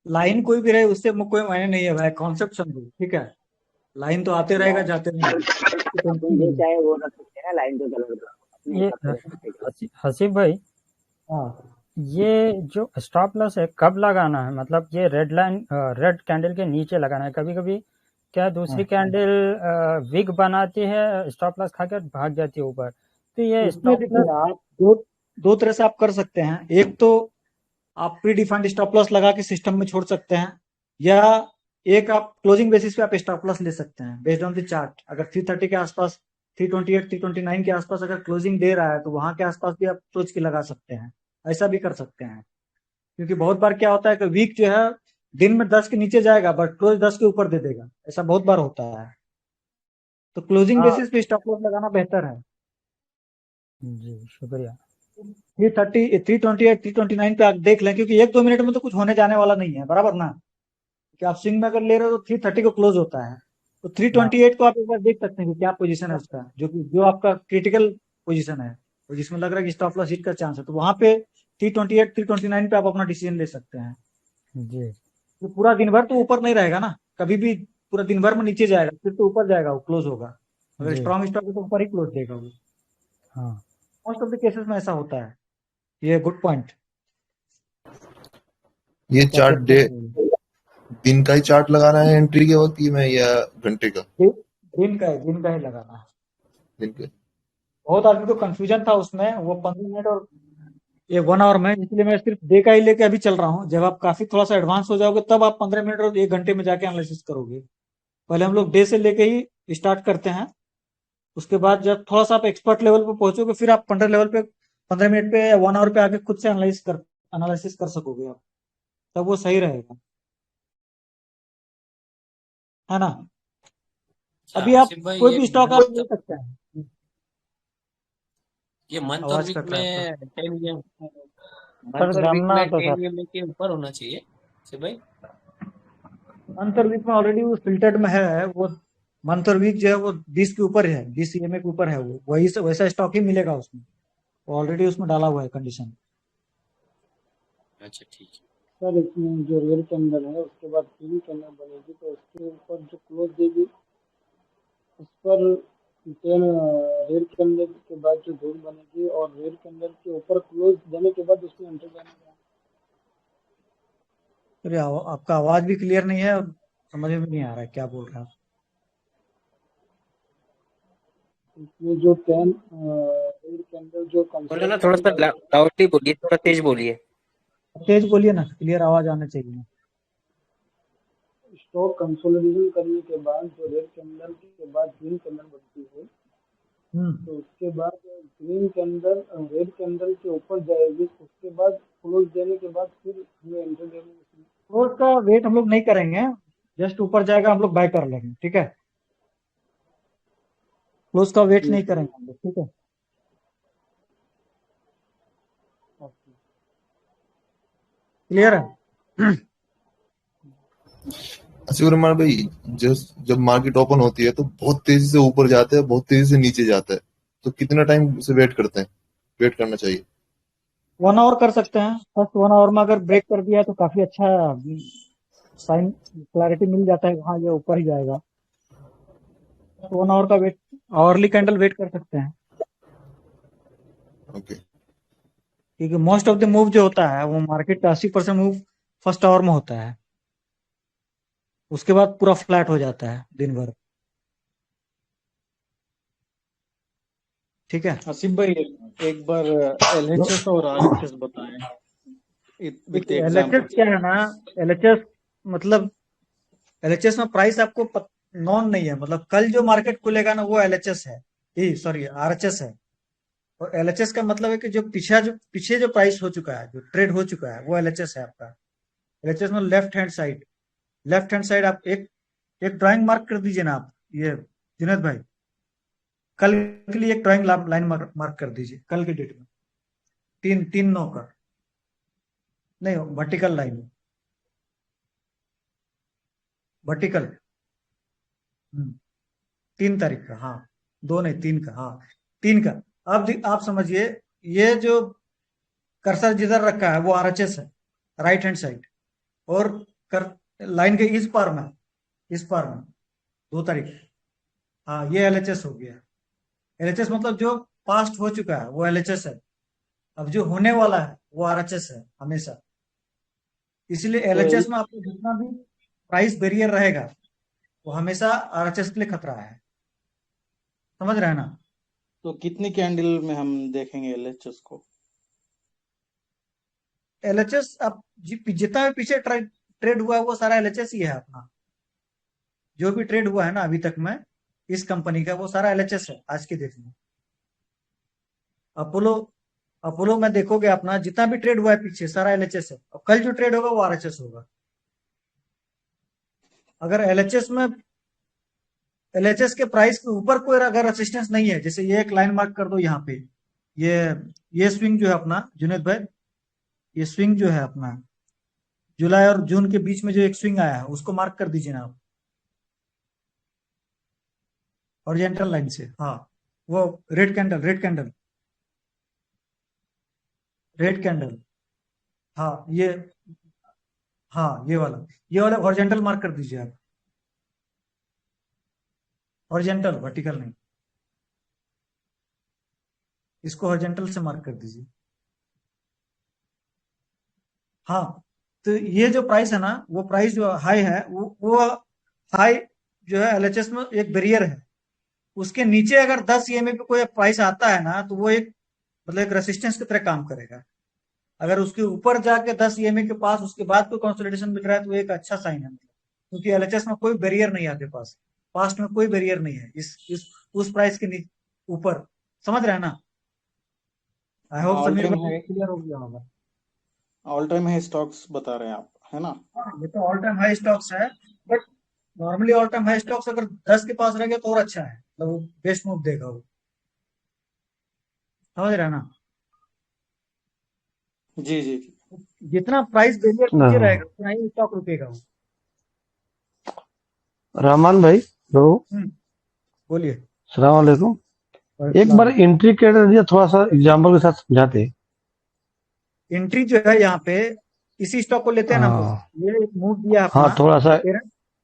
लाइन कोई भी रहे उससे कोई मायने नहीं है भाई, कॉन्सेप्ट समझो, ठीक है। लाइन तो आते रहेगा जाते रहेगा। जो चाहे वो रख सकते हैं लाइन के कलर का अपने ये हिसाब से रख सकते हैं। हसीब भाई, हाँ, ये जो स्टॉप लॉस है कब लगाना है? मतलब ये रेड लाइन, रेड कैंडल के नीचे लगाना है? कभी कभी क्या दूसरी कैंडल विग बनाती है, स्टॉप लॉस खाकर भाग जाती है ऊपर, तो ये उसमें स्टॉप देखिए लॉस। आप दो तरह से आप कर सकते हैं। एक तो आप प्री डिफाइंड स्टॉप लॉस लगा के सिस्टम में छोड़ सकते हैं, या एक आप क्लोजिंग बेसिस पे आप स्टॉप लॉस ले सकते हैं बेस्ड ऑन द चार्ट। अगर 330 के आसपास, 328 329 के आसपास अगर क्लोजिंग दे रहा है तो वहां के आसपास भी आप सोच के लगा सकते हैं, ऐसा भी कर सकते हैं। क्योंकि बहुत बार क्या होता है कि वीक जो है दिन में 10 के नीचे जाएगा बट क्लोज 10 के ऊपर दे देगा, ऐसा बहुत बार होता है। तो क्लोजिंग हाँ बेसिस पे स्टॉप लॉस लगाना बेहतर है। जी, शुक्रिया। 330 328 329 पे आप देख लें, क्योंकि 1-2 मिनट में तो कुछ होने जाने वाला नहीं है, बराबर ना। कि आप स्विंग में अगर ले रहे हो तो 330 को क्लोज होता है, तो 328 को आप एक बार देख सकते हैं कि क्या पोजीशन है उसका, जो आपका क्रिटिकल पोजीशन है, और जिसमें लग रहा है कि स्टॉप लॉस हिट का चांस है, तो वहां पे 328 329 पे आप अपना डिसीजन ले सकते हैं। जी तो पूरा दिन भर तो ऊपर नहीं रहेगा ना, कभी भी पूरा दिन भर में नीचे जाएगा, फिर तो ऊपर जाएगा, वो क्लोज होगा। अगर जी स्ट्रॉन्ग स्टॉक है तो ऊपर ही क्लोज देगा वो। हाँ मोस्ट ऑफ द केसेस में ऐसा होता है। ये गुड पॉइंट। ये क्या चार्ट कहते डे हैं? दिन का ही चार्ट लगाना है एंट्री के वक्त में, या घंटे का? दिन का ही लगाना है। दिन के। बहुत आदमी को कंफ्यूजन था उसमें, वो 15 मिनट और ये 1 आवर में, इसलिए मैं सिर्फ डे का ही लेके अभी चल रहा हूँ। जब आप काफी थोड़ा सा एडवांस हो जाओगे तब आप 15 मिनट और 1 घंटे में जाके एनालिसिस करोगे। पहले हम लोग डे से लेके ही स्टार्ट करते हैं, उसके बाद जब थोड़ा सा आप एक्सपर्ट लेवल पे पहुंचोगे फिर आप 15 मिनट पे या 1 आवर पे आके खुद से एनालिसिस कर सकोगे आप, तब वो सही रहेगा, है ना। अच्छा अभी आप आसिफ भाई, कोई ये भी स्टॉक आप ले सकते हैं। ये मंथ और आवाज वीक कट रहा है आपका। में 10 EM, सर मंथ और वीक जमना में तो 10 सर EM के ऊपर होना चाहिए आसिफ भाई। मंथ और वीक में ऑलरेडी वो फिल्टर्ड में है, वो मंथ और वीक जो है वो 20 के ऊपर है, 20 EMA के ऊपर है, वो वही से वैसा स्टॉक ही मिलेगा उसमें, वो ऑलरेडी उसमें डाला हुआ है कंडीशन। अच्छा ठीक है। सर इसमें जो रेड कैंडल है उसके बाद ग्रीन कैंडल बनेगी, तो उसके ऊपर जो क्लोज देगी उस पर रेड कैंडल के बाद जो धूल बनेगी, और रेड कैंडल के ऊपर क्लोज देने के बाद उसमें एंटर जाने का। अरे आपका आवाज भी क्लियर नहीं है और समझ में नहीं आ रहा है क्या बोल रहे हैं आप। इसमें जो 10 रेड कैंडल जो बोलो ना, थोड़ा सा लाउडली बोलिए, थोड़ा तेज बोलिए। तेज बोलिए ना, क्लियर आवाज आना चाहिए। स्टॉक कंसोलिडेशन करने के बाद जो रेड कैंडल के बाद ग्रीन कैंडल बनती है, तो उसके बाद ग्रीन कैंडल रेड कैंडल के ऊपर जाएगी, उसके बाद क्लोज देने के बाद फिर हमें एंटर देना है। क्लोज का वेट हम लोग नहीं करेंगे, जस्ट ऊपर जाएगा हम लोग बाय कर लेंगे, ठीक है। क्लोज का वेट नहीं करेंगे हम लोग, ठीक है। क्लियर है? शिवरमान भाई, जब मार्केट ओपन होती है तो बहुत तेजी से ऊपर जाता है, बहुत तेजी से नीचे जाता है, तो कितना टाइम से वेट करते हैं, वेट करना चाहिए? 1 आवर कर सकते हैं। फर्स्ट 1 आवर में अगर ब्रेक कर दिया तो काफी अच्छा साइन क्लैरिटी मिल जाता है, हाँ ये ऊपर ही जाएगा। 1 आवर का वेट, आवरली कैंडल वेट कर सकते हैं। ओके। क्योंकि मोस्ट ऑफ द मूव जो होता है वो मार्केट का 80% मूव फर्स्ट आवर में होता है, उसके बाद पूरा फ्लैट हो जाता है दिन भर। ठीक है आसिफ भाई, एक बार एलएचएस और आरएचएस बताएं विद एलएचएस एग्जांपल। क्या है ना, एलएचएस मतलब एलएचएस में प्राइस आपको नॉन नहीं है, मतलब कल जो मार्केट खुलेगा ना वो एलएचएस है, सॉरी आरएचएस है। और एलएचएस का मतलब है कि जो पीछे जो प्राइस हो चुका है, जो ट्रेड हो चुका है, वो एलएचएस है आपका। एलएचएस में लेफ्ट हैंड साइड आप एक ड्राइंग मार्क कर दीजिए ना आप, ये जुनैद भाई कल के लिए एक ड्राइंग लाइन मार्क कर दीजिए, कल के डेट में 3/9 का, नहीं वर्टिकल लाइन, वर्टिकल 3 तारीख का, हाँ 2 नहीं 3 का, हाँ 3 का। अब आप समझिए, ये जो कर्सर जिधर रखा है वो आरएचएस है, राइट हैंड साइड, और लाइन के इस पार में 2 तारीख, हाँ ये एलएचएस हो गया। एलएचएस मतलब जो पास्ट हो चुका है वो एलएचएस है, अब जो होने वाला है वो आरएचएस है हमेशा। इसलिए एलएचएस में आपको जितना भी प्राइस बैरियर रहेगा वो हमेशा आरएचएस के लिए खतरा है, समझ रहे हैं ना? तो कितनी कैंडल में हम देखेंगे एलएचएस को? एलएचएस अब जितना भी पीछे ट्रेड हुआ है वो सारा एलएचएस ही है अपना। जो भी ट्रेड हुआ है ना अभी तक में इस कंपनी का, वो सारा एलएचएस है आज के डेट में। अपोलो में देखोगे अपना, जितना भी ट्रेड हुआ है पीछे सारा एलएचएस है, और कल जो ट्रेड होगा वो आरएचएस होगा। अगर एलएचएस के प्राइस के ऊपर कोई अगर रेजिस्टेंस नहीं है, जैसे ये एक लाइन मार्क कर दो यहाँ पे, ये स्विंग जो है अपना जुनैद भाई, ये स्विंग जो है अपना जुलाई और जून के बीच में जो एक स्विंग आया है उसको मार्क कर दीजिए ना आप हॉरिजॉन्टल लाइन से, हाँ वो रेड कैंडल, हाँ ये वाला हॉरिजॉन्टल मार्क कर दीजिए आप, हॉरिजॉन्टल वर्टिकल नहीं, इसको हॉरिजॉन्टल से मार्क कर दीजिए। हाँ तो ये जो प्राइस है ना, वो प्राइस जो हाई है वो हाई जो है एलएचएस में एक बैरियर है। उसके नीचे अगर 10 ईएमए पे कोई प्राइस आता है ना तो वो एक मतलब एक रेसिस्टेंस की तरह काम करेगा। अगर उसके ऊपर जाके 10 ईएमए के पास उसके बाद कोई कंसोलिडेशन दिख रहा है तो एक अच्छा साइन है, क्योंकि एलएचएस में कोई बैरियर नहीं है आपके पास, पास्ट में कोई बैरियर नहीं है उस प्राइस के ऊपर, समझ रहे हैं ना? I hope all Sameer time भाई हाई, क्लियर हो गया होगा। ऑल टाइम हाई स्टॉक्स बता रहे हैं आप, है ना? ये तो ऑल टाइम हाई स्टॉक्स है, but normally all time high stocks अगर 10 के पास रह गया तो और अच्छा है, मतलब वो बेस्ट मूव देगा वो, समझ रहे हैं ना? जी जी जी। जितना प्राइस बैरियर नीचे रहेगा उतना ही स्टॉक रुकेगा वो। रहमान भाई, हेलो, बोलिए। सलाम वालेकुम। एक बार एंट्री कैंडल दिया, थोड़ा सा एग्जांपल के साथ समझाते। एंट्री जो है यहाँ पे इसी स्टॉक को लेते हैं ना, ये एक मूव दिया अपना, हाँ थोड़ा सा,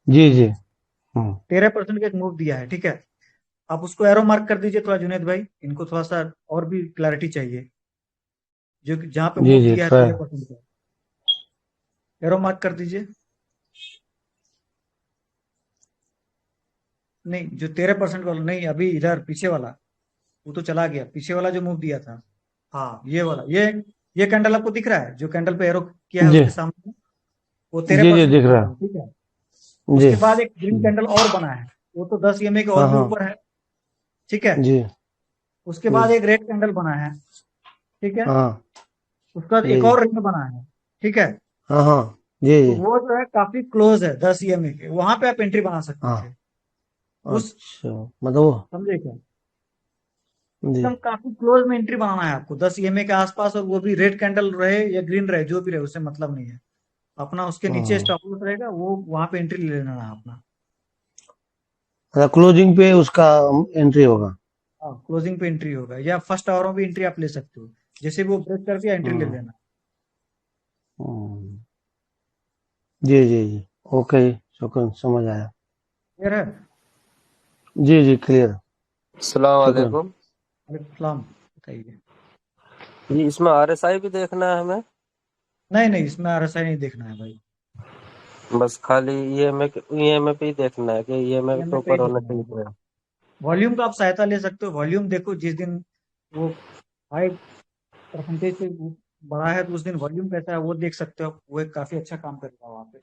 जी जी 13% का एक मूव दिया है, ठीक है। आप उसको एरो मार्क कर दीजिए थोड़ा जुनैद भाई, इनको थोड़ा सा और भी क्लैरिटी चाहिए, जो जहाँ पे मूव दिया है 13% का, एरो मार्क कर दीजिए। नहीं जो 13% वाला नहीं, अभी इधर पीछे वाला वो तो चला गया, पीछे वाला जो मूव दिया था, हाँ ये वाला, ये कैंडल आपको दिख रहा है, जो कैंडल पे एरो किया है उसके सामने, वो 13% दिख रहा है, ठीक है। उसके बाद एक ग्रीन कैंडल और बना है, वो तो 10 ईएमए के और भी ऊपर है, ठीक है जी। उसके बाद एक रेड कैंडल बना है, ठीक है। उसके बाद एक और रेड बना है, ठीक है। तो वो जो है काफी क्लोज है 10 ईएमए के, वहां पे आप एंट्री बना सकते थे। अच्छा मतलब समझे क्या? जी एकदम काफी क्लोज में एंट्री बनाना है आपको 10 ईएमए के आसपास, और वो भी रेड कैंडल रहे या ग्रीन रहे, जो भी रहे उससे मतलब नहीं है। अपना उसके नीचे हाँ स्टॉप लॉस रहेगा, वो वहां पे एंट्री ले लेना है अपना। क्लोजिंग पे उसका एंट्री होगा। हाँ, क्लोजिंग पे एंट्री होगा, या फर्स्ट आवर में भी एंट्री आप ले सकते हो, जैसे भी वो ब्रेक कर दिया एंट्री ले हम्म, लेना। हम्म, जी जी जी ओके जी, शुक्रिया, समझ आया। क्लियर है? जी जी क्लियर, अस्सलाम शुक्रिया। वालेकुम। वालेकुम सलाम, बताइए। जी इसमें आरएसआई भी देखना है हमें? नहीं नहीं, इसमें आरएसआई नहीं देखना है भाई, बस खाली ईएमए पे ही देखना है कि ईएमए के ईएमए पे ही ऊपर होना देखना है। चाहिए। वॉल्यूम का आप सहायता ले सकते हो, वॉल्यूम देखो, जिस दिन वो हाई परसेंटेज से वो बढ़ा है तो उस दिन वॉल्यूम कैसा है वो देख सकते हो, वो एक काफी अच्छा काम करेगा वहाँ पे।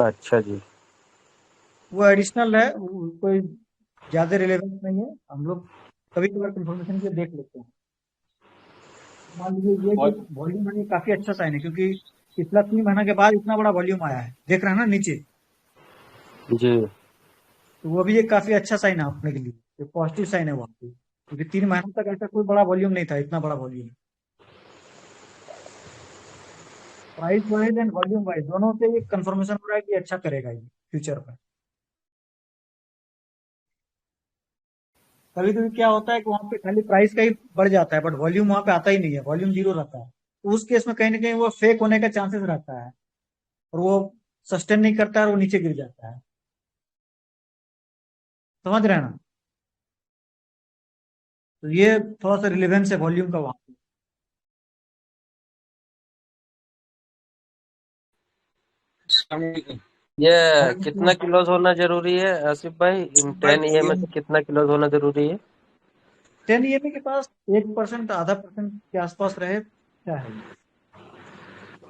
अच्छा जी। वो एडिशनल है, वो कोई ज्यादा रिलेवेंस नहीं है, हम लोग कभी कभार कंफर्मेशन के लिए देख लेते हैं। मान लीजिए ये जो और वॉल्यूम है ये काफी अच्छा साइन है, क्योंकि पिछला 3 महीना के बाद इतना बड़ा वॉल्यूम आया है, देख रहे हैं ना नीचे, जी तो वो भी एक काफी अच्छा साइन है अपने के लिए, एक पॉजिटिव साइन है वहाँ पे, क्योंकि 3 महीने तक ऐसा कोई बड़ा वॉल्यूम नहीं था, इतना बड़ा volume. Price wise and volume wise दोनों से ये कंफर्मेशन हो रहा है कि अच्छा करेगा ये फ्यूचर में। कभी कभी क्या होता है कि वहाँ पे खाली प्राइस का ही बढ़ जाता है, बट वॉल्यूम वहाँ पे आता ही नहीं है, वॉल्यूम जीरो रहता है, तो उस केस में कहीं ना कहीं वो फेक होने का चांसेस रहता है, और वो सस्टेन नहीं करता है और वो नीचे गिर जाता है। समझ रहे हैं ना? तो ये थोड़ा सा रिलेवेंस है वॉल्यूम का वहाँ पे। ये वालेकुम कितना सलाम। क्लोज होना जरूरी है आसिफ भाई? इन भाई 10 ईएमए से कितना क्लोज होना जरूरी है? 10 ईएमए के पास 1% आधा परसेंट के आसपास रहे, क्या है ये?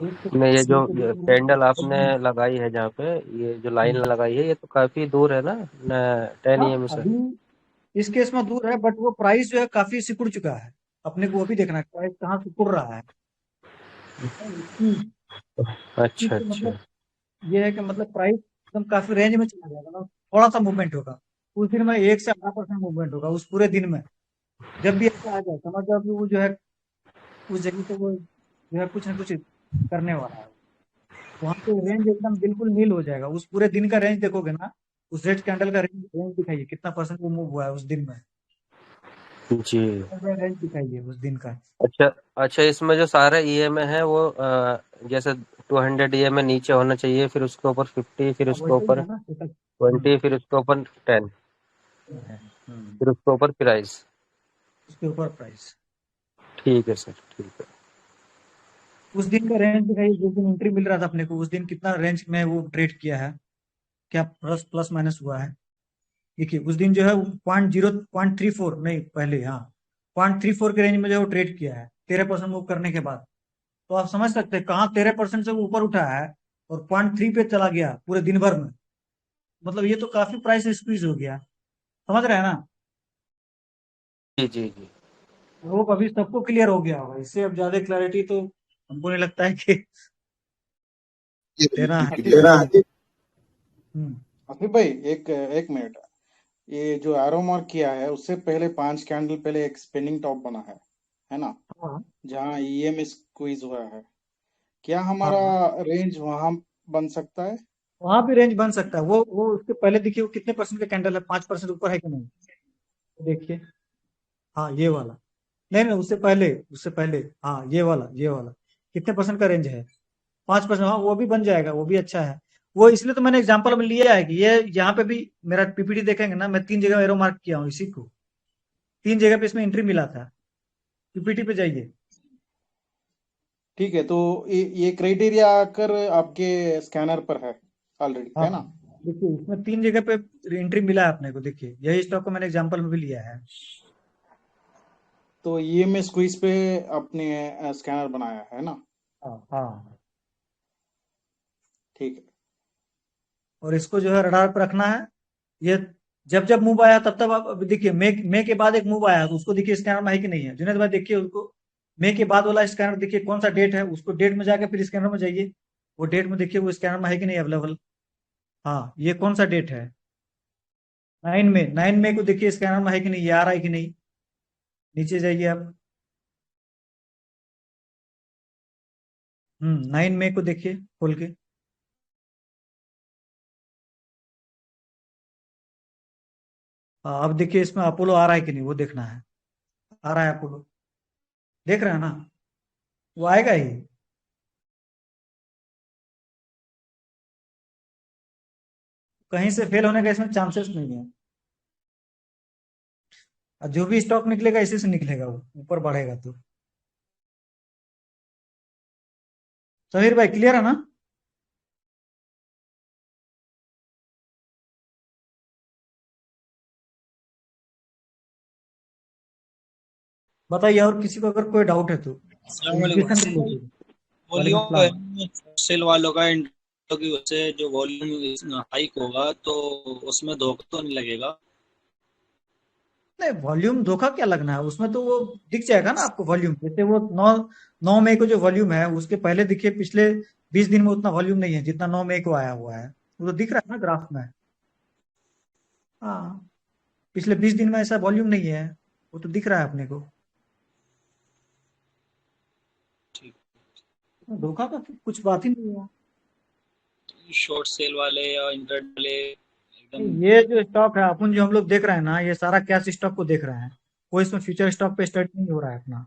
एक से नहीं, ये जो एक से दो कैंडल आपने परसेंट। लगाई है जहाँ पे, ये जो लाइन लगाई है, ये तो काफी दूर है ना 10 हाँ, ईएमए से? अभी इस केस में दूर है, बट वो प्राइस जो है काफी सिकुड़ चुका है, अपने को वो भी देखना है प्राइस कहाँ सिकुड़ रहा है। अच्छा तो अच्छा। मतलब ये है कि मतलब प्राइस एकदम काफी रेंज में चला जाएगा ना, थोड़ा सा मूवमेंट होगा उस दिन में, 1 से आधा % मूवमेंट होगा उस पूरे दिन में। जब भी ऐसा आ जाए समझ जाओ कि वो जो है उस जगह पे वो जो है कुछ ना कुछ करने वाला है, वहां पे रेंज एकदम बिल्कुल नील हो जाएगा, उस पूरे दिन का रेंज देखोगे ना, उस रेड कैंडल का रेंज दिखाइए कितना परसेंट वो मूव हुआ है उस दिन में, जी रेंज दिखाइए उस दिन का। अच्छा अच्छा। इसमें जो सारे ईएमए है वो जैसे 200 ईएमए नीचे होना चाहिए, फिर उसके ऊपर 50, फिर अब उसके वैसे ही ऊपर है ना, 20, फिर उसके ऊपर 10, फिर उसके ऊपर प्राइस। उसके ऊपर प्राइस। ठीक है सर, ठीक है। उस दिन का रेंज दिखाइए, जिस दिन एंट्री मिल रहा था अपने को उस दिन कितना रेंज में वो ट्रेड किया है, क्या प्लस प्लस माइनस हुआ है। देखिए उस दिन जो है 0.34 नहीं पहले, हाँ 0.34 के रेंज में जो ट्रेड किया है 13% मूव करने के बाद, तो आप समझ सकते हैं कहाँ 13% से ऊपर उठा है और 0.3 पे चला गया पूरे दिन भर में, मतलब ये तो काफी प्राइस स्क्वीज हो गया। समझ रहे हैं ना? जी जी जी। वो अभी सबको क्लियर हो गया होगा, इससे अब ज्यादा क्लैरिटी तो हमको नहीं लगता है कि देना है। आसिफ भाई एक एक मिनट, ये जो एरो मार्क किया है उससे पहले 5 कैंडल पहले एक स्पिनिंग टॉप बना है ना, हाँ जहाँ ईएम स्क्वीज हुआ है, क्या हाँ हमारा हाँ। रेंज वहां बन सकता है? वहां भी रेंज बन सकता है, वो उसके पहले देखिए वो कितने परसेंट का कैंडल है, 5% ऊपर है कि नहीं, देखिए। हाँ ये वाला, नहीं नहीं उससे पहले, हाँ ये वाला कितने परसेंट का रेंज है, 5%। हाँ वो भी बन जाएगा, वो भी अच्छा है। वो इसलिए तो मैंने एग्जांपल में लिया है कि ये यहाँ पे भी मेरा पीपीटी देखेंगे ना, मैं 3 जगह एरो मार्क किया हूँ इसी को, 3 जगह पे इसमें एंट्री मिला था। पीपीटी पे जाइए। ठीक है, तो ये क्राइटेरिया आकर आपके स्कैनर पर है ऑलरेडी, हाँ है ना? देखिए इसमें 3 जगह पे एंट्री मिला है अपने को, देखिए यही स्टॉक को मैंने एग्जांपल में भी लिया है। तो ईएम स्क्वीज पे अपने स्कैनर बनाया है ना? हाँ हाँ। ठीक है। और इसको जो है रडार पर रखना है, ये जब जब मूव आया तब तब आप अभी देखिए मे के बाद एक मूव आया तो उसको देखिए स्कैनर में है कि नहीं है, जुनेद भाई देखिए उसको, मे के बाद वाला स्कैनर देखिए कौन सा डेट है, उसको डेट में जाके फिर स्कैनर में जाइए, वो डेट में देखिए वो स्कैनर में है कि नहीं अवेलेबल। हाँ ये कौन सा डेट है, नाइन में को देखिए स्कैनर में है कि नहीं, ये आ रहा है कि नहीं। नीचे जाइए आप। 9 में को देखिए खोल के। हाँ, अब देखिए इसमें अपोलो आ रहा है कि नहीं, वो देखना है। आ रहा है अपोलो, देख रहे हैं ना, वो आएगा ही। कहीं से फेल होने का इसमें चांसेस नहीं है। और जो भी स्टॉक निकलेगा इसी से निकलेगा, वो ऊपर बढ़ेगा तो। समीर भाई क्लियर है ना? बताइए, और किसी को अगर कोई डाउट है तो क्वेश्चन पूछिए। वालेकुम सलाम। वॉल्यूम सेल वालों का इंट्रो की वजह से जो वॉल्यूम हाइक होगा तो उसमें धोखा तो नहीं लगेगा? नहीं, वॉल्यूम धोखा क्या लगना है उसमें, तो वो दिख जाएगा ना आपको वॉल्यूम। जैसे वो 9 मई को जो वॉल्यूम है उसके पहले देखिए पिछले 20 दिन में उतना वॉल्यूम नहीं है जितना 9 मई को आया हुआ है। वो तो दिख रहा है ना ग्राफ में। हाँ, पिछले 20 दिन में ऐसा वॉल्यूम नहीं है, वो तो दिख रहा है अपने को। धोखा का कुछ बात ही नहीं है। शॉर्ट सेल वाले या इंट्राडे वाले एकदम ये जो स्टॉक है अपन जो हम लोग देख रहे हैं ना, ये सारा कैश स्टॉक को देख रहे हैं। कोई इसमें फ्यूचर स्टॉक पे स्टडी नहीं हो रहा है अपना।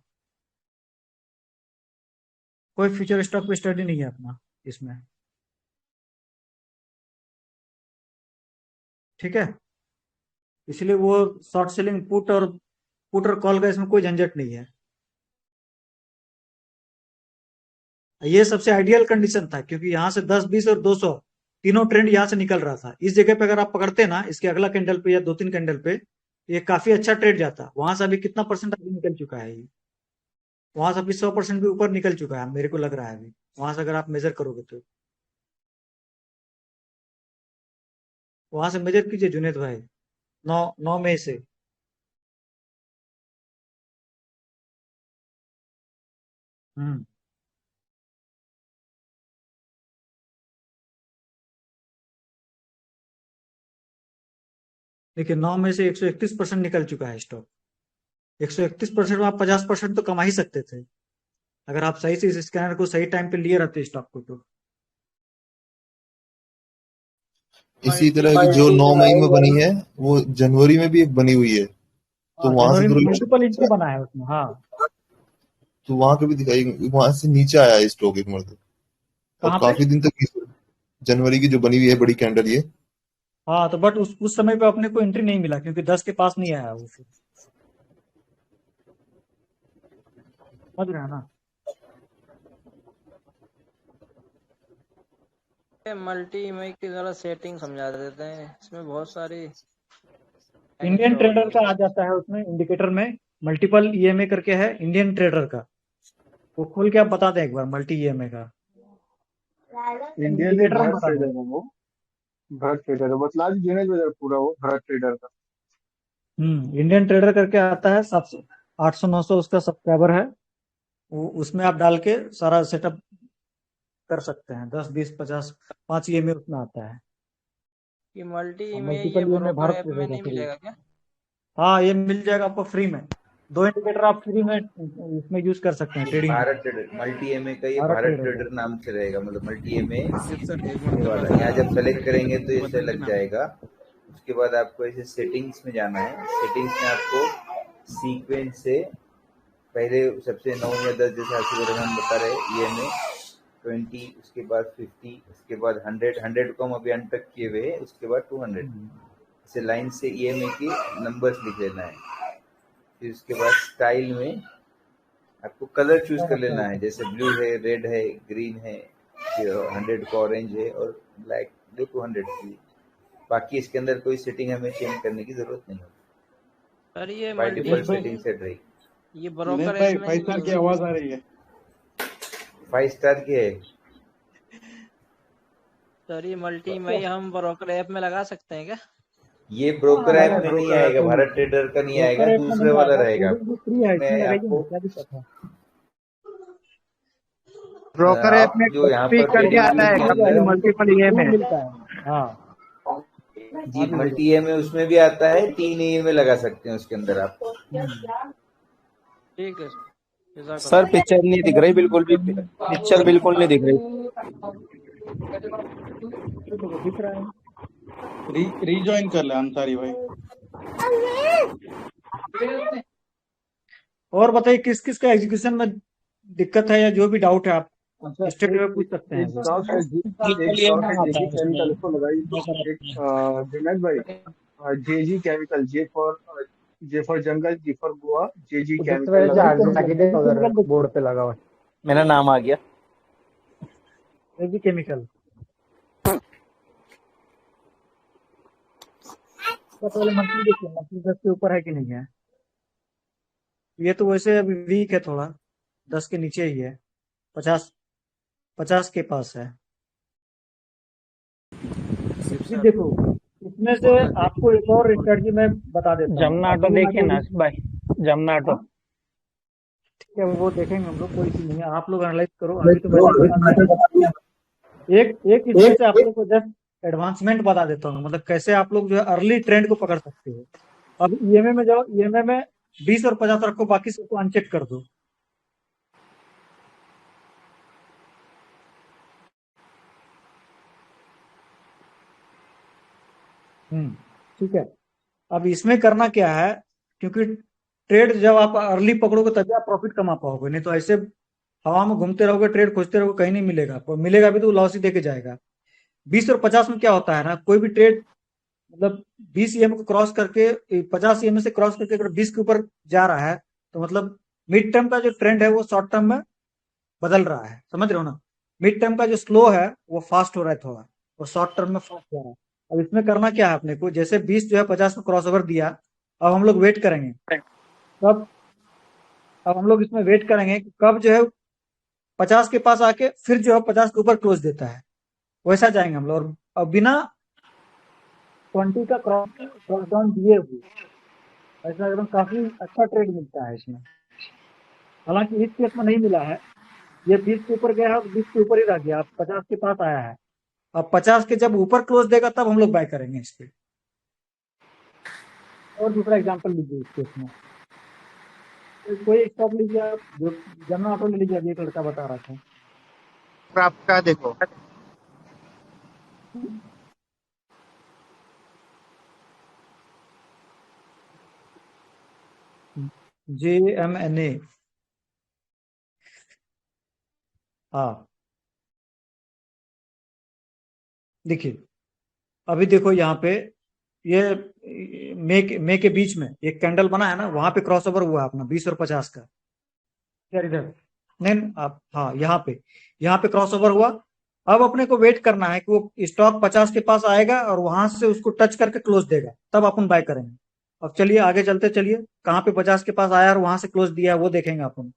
कोई फ्यूचर स्टॉक पे स्टडी नहीं है अपना इसमें। ठीक है, इसलिए वो शॉर्ट सेलिंग पुट और कॉल का इसमें कोई झंझट नहीं है। ये सबसे आइडियल कंडीशन था, क्योंकि यहाँ से 10, 20 और 200 तीनों ट्रेंड यहाँ से निकल रहा था। इस जगह पे अगर आप पकड़ते ना इसके अगला कैंडल पे या 2-3 कैंडल पे, ये काफी अच्छा ट्रेड जाता। वहां से अभी कितना परसेंट अभी निकल चुका है ये, वहां से अभी 100% भी ऊपर निकल चुका है, मेरे को लग रहा है अभी वहां से अगर आप मेजर करोगे तो। वहां से मेजर कीजिए जुनेद भाई, 9 मई से। हम्म देखिए 9 में से 131% निकल चुका है स्टॉक। 131% में आप 50% तो कमा ही सकते थे अगर आप सही से इस स्कैनर को सही टाइम पे लिए रहते स्टॉक को तो। इसी तरह की जो 9 मई में बनी है वो जनवरी में भी एक बनी हुई है, तो हाँ, वहां से जनवरी में तो मल्टीपल एंट्री बना है उसमें। हाँ, तो वहां पे भी दिखाई, वहां से नीचे आया है स्टॉक एक मर्तबा, और कहाँ पे? काफी दिन तक जनवरी की जो बनी हुई है बड़ी कैंडल ये। हाँ, तो बट उस समय पे अपने को एंट्री नहीं मिला क्योंकि 10 के पास नहीं आया वो फिर। समझ रहे हैं ना? मल्टी में की जरा सेटिंग समझा देते हैं, इसमें बहुत सारी इंडियन ट्रेडर का आ जाता है उसमें इंडिकेटर में, मल्टीपल ईएमए करके है इंडियन ट्रेडर का। वो खोल के आप बता दें एक बार मल्टी ईएमए का इंडियन इंडिकेटर में भरत बता ट्रेडर दें। है वो, भरत ट्रेडर है, बतला दीजिए ना जरा पूरा वो भरत ट्रेडर का। इंडियन ट्रेडर करके आता है, 700 800-900 उसका सब्सक्राइबर है। वो उसमें आप डाल के सारा सेटअप कर सकते हैं। 10, 20, 50, 5 ईएमए उसमें आता है। ये मल्टी में ये multiple EMA broker Bharat app trader में का नहीं फ्री। मिलेगा क्या? हाँ, ये मिल जाएगा आपको फ्री में। 2 इंडिकेटर आप फ्री में इसमें यूज कर सकते हैं ट्रेडिंग में। भारत ट्रेडर मल्टी एमए का ये भारत भारत ट्रेडर का। ट्रेडर नाम से रहेगा, मतलब मल्टी एमए वाला। यहाँ जब सेलेक्ट करेंगे तो इससे लग जाएगा। उसके बाद आपको ऐसे सेटिंग्स में जाना है। सेटिंग्स में आपको सीक्वेंस से पहले सबसे 9 या 10 जैसे हसीब रहमान बता रहे ईएमए 20, उसके बाद 50, उसके बाद 100 को हम अभी अनटक किए हुए हैं, उसके बाद 200 इसे लाइन से ईएमए की नंबर्स लिख लेना है। फिर उसके बाद स्टाइल में आपको कलर चूज कर लेना है, जैसे ब्लू है, रेड है, ग्रीन है, 100 का ऑरेंज है और ब्लैक जो 200 की। बाकी इसके अंदर कोई सेटिंग हमें चेंज करने की जरूरत नहीं है, सर ये by default multi setting set रहेगी। ये ब्रोकर भाई ऐप में 5 स्टार की आवाज आ रही है। 5 स्टार की है सर, ये मल्टी में हम ब्रोकर ऐप में लगा सकते हैं क्या? ये ब्रोकर ऐप में नहीं आएगा, भारत ट्रेडर का नहीं आएगा, ब्रोकर ऐप में दूसरे नहीं वाला आएगा, रहेगा। ट्रेडिंग भी फ्री है, इसमें मैं लगाइए ना, आपको क्या दिक्कत है? ब्रोकर ऐप आप में जो यहाँ स्पीक पर करके ट्रेडिंग आता व्यू है के मिल कभी जाएगा, अंदर मल्टीपल ईएमए। मिलता है। हाँ, जी मल्टी ईएमए उसमें भी आता है, 3 ईएमए लगा सकते हैं उसके अंदर आप। ठीक है सर पिक्चर नहीं दिख रही, बिल्कुल भी पिक्चर बिल्कुल नहीं दिख रही। दिख रहा है। रीजॉइन कर ले अंसारी भाई। और बताइए किस किस का एग्जीक्यूशन में दिक्कत है या जो भी डाउट है आप स्टेट में पूछ सकते हैं। केमिकल इसको लगाई दिनेश भाई, JG chemical, J for jungle, G for Goa, JG chemical board पे लगा हुआ मेरा नाम आ गया। जेजी केमिकल पहले मंथली देखिए, मंथली 10 के ऊपर है कि नहीं है। ये तो वैसे अभी वीक है थोड़ा, 10 के नीचे ही है, 50 के पास है। जी देखो इसमें से आपको एक और स्ट्रेटजी मैं बता देता हूँ। जमुना ऑटो देखिए ना भाई, जमुना ऑटो। ठीक है वो देखेंगे हम लोग, कोई इशू नहीं है, आप लोग एनालाइज करो। अभी तो मैं एक इसमें से आप लोग को जस्ट एडवांसमेंट बता देता हूँ, मतलब कैसे आप लोग जो है अर्ली ट्रेंड को पकड़ सकते हो। अब ईएमए में जाओ, ईएमए में 20 और 50 रखो, बाकी सबको अनचेक कर दो। ठीक है। अब इसमें करना क्या है, क्योंकि ट्रेड जब आप अर्ली पकड़ोगे तभी आप प्रॉफिट कमा पाओगे, नहीं तो ऐसे हवा में घूमते रहोगे, ट्रेड खोजते रहोगे, कहीं नहीं मिलेगा आपको। मिलेगा भी तो लॉस ही देके जाएगा। 20 और 50 में क्या होता है ना, कोई भी ट्रेड मतलब 20 ईएमए को क्रॉस करके 50 ईएमए से क्रॉस करके अगर 20 के ऊपर जा रहा है तो मतलब मिड टर्म का जो ट्रेंड है वो शॉर्ट टर्म में बदल रहा है, समझ रहे हो ना। मिड टर्म का जो स्लो है वो फास्ट हो रहा है थोड़ा, और शॉर्ट टर्म में फास्ट हो रहा है। अब इसमें करना क्या है अपने को, जैसे 20 जो है 50 में क्रॉस ओवर दिया, अब हम लोग वेट करेंगे कब, अब हम लोग इसमें वेट करेंगे कि कब जो है 50 के पास आके फिर जो है 50 के ऊपर क्लोज देता है, वैसा जाएंगे हम लोग। और बिना 20 का क्रॉस डाउन दिए हुए ऐसा एकदम काफी अच्छा ट्रेड मिलता है इसमें। हालांकि इस केस में नहीं मिला है, ये 20 के ऊपर गया है, 20 के ऊपर ही रह गया, अब 50 के पास आया है। अब 50 के जब ऊपर क्लोज देगा तब हम लोग बाय करेंगे इस पे। और दूसरा एग्जांपल लीजिए इस केस में, कोई स्टॉक लीजिए आप, जो जमुना ऑटो ले लीजिए, अभी एक लड़का बता रहा था। आपका देखो JMNA, हाँ देखिए अभी देखो यहाँ पे ये मे के बीच में एक कैंडल बना है ना, वहां पे क्रॉसओवर हुआ अपना 20 और 50 का। इधर नहीं आप, हाँ यहाँ पे क्रॉसओवर हुआ। अब अपने को वेट करना है कि वो स्टॉक 50 के पास आएगा और वहां से उसको टच करके क्लोज देगा, तब अपन बाय करेंगे। अब चलिए आगे चलते, चलिए कहाँ पे 50 के पास आया और वहां से क्लोज दिया है वो देखेंगे अपन।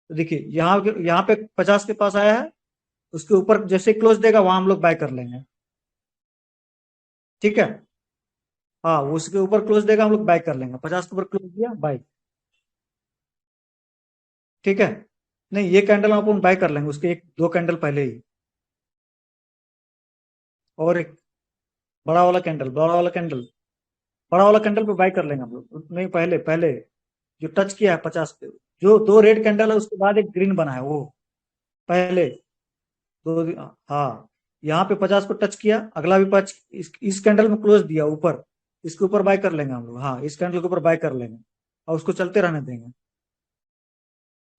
तो देखिए यहाँ पे 50 के पास आया है, उसके ऊपर जैसे क्लोज देगा वहां हम लोग बाय कर लेंगे, ठीक है। हाँ उसके ऊपर क्लोज देगा हम लोग बाय कर लेंगे, 50 के ऊपर क्लोज दिया बाय, ठीक है। नहीं ये कैंडल हम अपन बाय कर लेंगे उसके 1-2 कैंडल पहले ही। और एक बड़ा वाला कैंडल पे बाय कर लेंगे हम लोग। नहीं पहले जो टच किया है 50 पे, जो 2 रेड कैंडल है उसके बाद एक ग्रीन बना है वो पहले 2, हाँ यहाँ पे 50 को टच किया, अगला भी 5 इस कैंडल में क्लोज दिया ऊपर, इसके ऊपर बाय कर लेंगे हम लोग। हाँ इस कैंडल के ऊपर बाय कर लेंगे और उसको चलते रहने देंगे।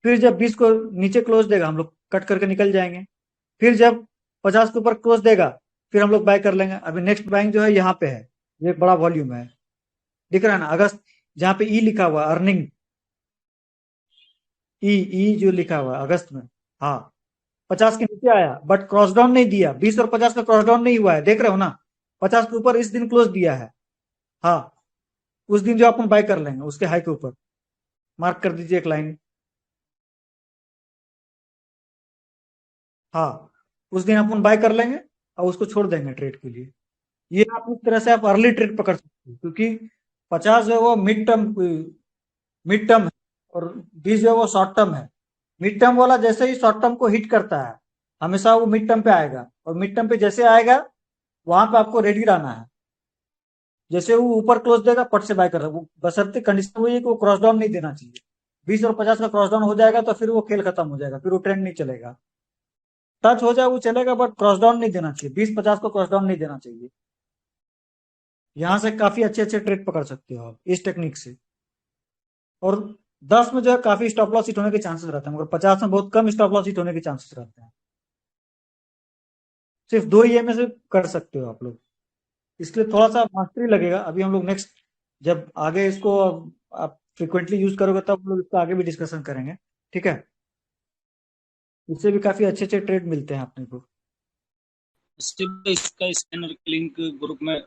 फिर जब 20 को नीचे क्लोज देगा हम लोग कट करके निकल जाएंगे। फिर जब 50 के ऊपर क्लोज देगा फिर हम लोग बाय कर लेंगे। अभी नेक्स्ट बाइंग जो है यहाँ पे है, ये बड़ा वॉल्यूम है, दिख रहा है ना, अगस्त जहाँ पे ई लिखा हुआ अर्निंग, ई जो लिखा हुआ अगस्त में, हाँ 50 के नीचे आया बट क्रॉस डाउन नहीं दिया। 20 और 50 का क्रॉस डाउन नहीं हुआ है, देख रहे हो ना। 50 के ऊपर इस दिन क्लोज दिया है, हाँ उस दिन जो अपन बाय कर लेंगे उसके हाई के ऊपर मार्क कर दीजिए एक लाइन, हाँ उस दिन अपन बाय कर लेंगे और उसको छोड़ देंगे ट्रेड के लिए। ये आप इस तरह से आप अर्ली ट्रेड पकड़ सकते हो, क्योंकि 50 जो है वो मिड टर्म है और 20 जो है वो शॉर्ट टर्म है। मिड टर्म वाला जैसे ही शॉर्ट टर्म को हिट करता है हमेशा वो मिड टर्म पे आएगा, और मिड टर्म पे जैसे आएगा वहां पे आपको रेडी रहना है। जैसे वो ऊपर क्लोज देगा, पट से बाय कर रहा है वो, बशर्ते कंडीशन वही है कि वो क्रॉस डाउन नहीं देना चाहिए। 20 और 50 का क्रॉस डाउन हो जाएगा तो फिर वो खेल खत्म हो जाएगा, फिर वो ट्रेंड नहीं चलेगा। टच हो जाए वो चलेगा, बट क्रॉस डाउन नहीं देना चाहिए, 20-50 को क्रॉस डाउन नहीं देना चाहिए। यहाँ से काफी अच्छे अच्छे ट्रेड पकड़ सकते हो आप इस टेक्निक से। और 10 में जो है काफी स्टॉप लॉस हिट होने के चांसेस रहते हैं, मगर 50 में बहुत कम स्टॉप लॉस हिट होने के चांसेस रहते हैं। सिर्फ 2 ईएमए से कर सकते हो आप लोग, इसलिए थोड़ा सा मास्टरी लगेगा। अभी हम लोग नेक्स्ट जब आगे इसको आप फ्रिक्वेंटली यूज करोगे तब हम लोग इसका आगे भी डिस्कशन करेंगे, ठीक है। इससे भी काफी अच्छे अच्छे ट्रेड मिलते हैं अपने को। इसका स्कैनर लिंक ग्रुप में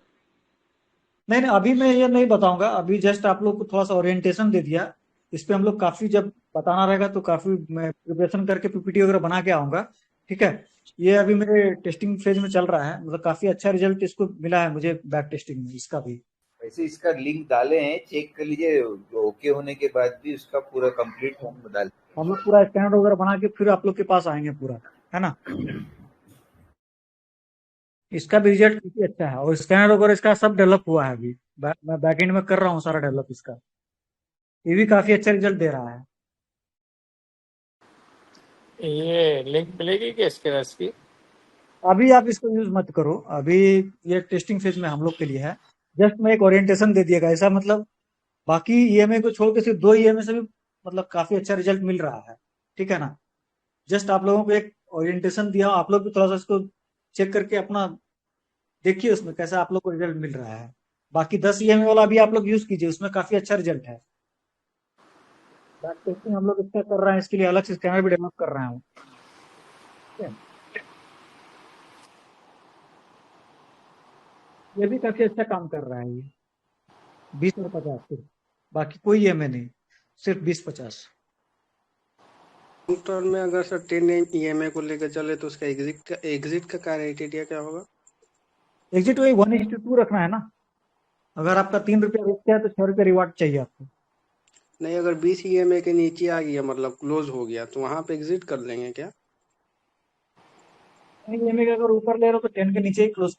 नहीं नहीं, अभी मैं ये नहीं बताऊंगा, अभी जस्ट आप लोग को थोड़ा सा ओरिएंटेशन दे दिया। इस पे हम लोग काफी जब बताना रहेगा तो काफी मैं प्रिपरेशन करके पीपीटी वगैरह बना के आऊंगा, ठीक है। ये अभी मेरे टेस्टिंग फेज में चल रहा है, मतलब काफी अच्छा रिजल्ट इसको मिला है मुझे बैक टेस्टिंग में इसका भी। वैसे इसका लिंक डाले हैं, चेक कर लीजिए, ओके होने के बाद भी उसका पूरा कंप्लीट फॉर्म डाल। हम लोग पूरा स्टैंडर्ड वगैरह बना के फिर आप लोग के पास आएंगे पूरा, है ना। इसका भी रिजल्ट काफी अच्छा है, और स्कैनर वगैरह इसका सब डेवलप हुआ है अभी। मैं बैकएंड में कर रहा हूँ सारा डेवलप इसका, ये भी काफी अच्छा रिजल्ट दे रहा है। ये लिंक मिलेगी क्या स्कैनर की? अभी आप इसको यूज मत करो, अभी ये टेस्टिंग फेज में हम लोग के लिए है। जस्ट मैं एक ओरिएंटेशन दे दिएगा ऐसा, मतलब बाकी ईएमए को छोड़ के सिर्फ 2 ईएमए से भी मतलब काफी अच्छा रिजल्ट मिल रहा है, ठीक है ना। जस्ट आप लोगों को एक ओरिएंटेशन दिया, आप लोग भी थोड़ा सा इसको चेक करके अपना देखिए उसमें कैसा आप लोग को रिजल्ट मिल रहा है। बाकी 10 ईएमए वाला भी आप लोग यूज कीजिए, उसमें काफी अच्छा रिजल्ट है। बैक टेस्टिंग हम लोग इसका कर रहे हैं, इसके लिए अलग से स्कैनर भी डेवलप कर रहे हैं, ठीक है। ये भी काफी अच्छा काम कर रहा है ये, 20 और 50 सिर्फ, बाकी कोई ईएमए नहीं, सिर्फ 20-50। लॉन्ग टर्म में अगर सर 10 ईएमए को लेकर चले तो उसका एग्जिट का क्राइटेरिया क्या होगा? एग्जिट वही 1:2 रखना है ना। अगर आपका 3 रुपया रिस्क है तो 6 रुपया रिवार्ड चाहिए आपको। नहीं, अगर 20 ईएमए के नीचे आ गया मतलब क्लोज हो गया तो वहां पे एग्जिट कर लेंगे क्या? ईएमए का अगर ऊपर ले रहे हो तो 10 के नीचे ही क्लोज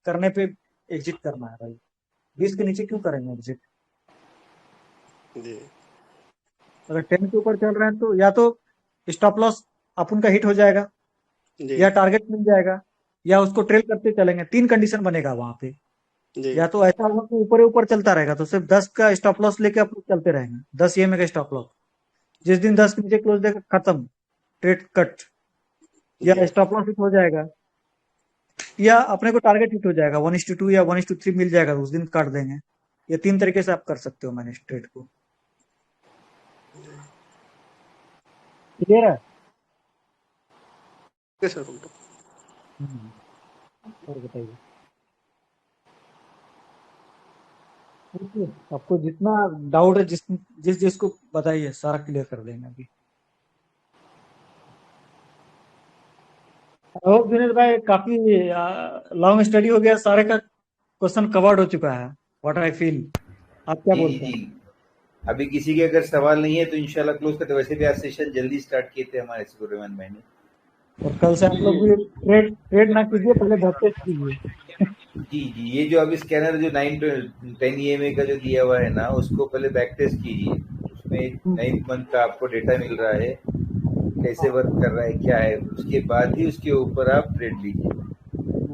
करने पे एग्जिट करना है भाई, 20 के नीचे क्यों करेंगे एग्जिट। जी। अगर 10 के ऊपर चल रहे हैं तो या तो स्टॉप लॉस अपन का हिट हो जाएगा, जी। या टारगेट मिल जाएगा, या उसको ट्रेल करते चलेंगे। 3 कंडीशन बनेगा वहां पे। जी। या तो ऐसा होगा कि ऊपर ही ऊपर चलता रहेगा तो सिर्फ 10 का स्टॉप लॉस लेके आप लोग चलते रहेंगे, 10 ईएमए का स्टॉप लॉस। जिस दिन 10 के नीचे क्लोज देगा खत्म, ट्रेड कट। या स्टॉप लॉस हिट हो जाएगा, या अपने को टारगेट हिट हो जाएगा, 1:2 या 1:3 मिल जाएगा तो उस दिन काट देंगे। ये 3 तरीके से आप कर सकते हो मैनेज ट्रेड को। क्लियर है? सर और बताइए, आपको जितना डाउट है जिस जिसको बताइए, सारा क्लियर कर देंगे अभी। दिनेश भाई काफी लॉन्ग स्टडी हो गया, सारे का क्वेश्चन कवर्ड हो चुका है, व्हाट आई फील। आप क्या बोलते हैं? अभी किसी के अगर सवाल नहीं है तो इंशाल्लाह क्लोज करते। वैसे भी आज सेशन जल्दी स्टार्ट किए थे हमारे सुब्रमण्यम भाई ने, और कल से आप लोग भी ट्रेड ना कीजिए, पहले बैक टेस्ट कीजिए। जी जी, ये जो अभी स्कैनर जो 9 to 10 ईएमए का जो दिया हुआ है ना, उसको पहले बैक टेस्ट कीजिए। उसमें 9 मंथ का आपको डेटा मिल रहा है, कैसे वर्क कर रहा है, क्या है, उसके बाद ही उसके ऊपर आप ट्रेड लीजिए।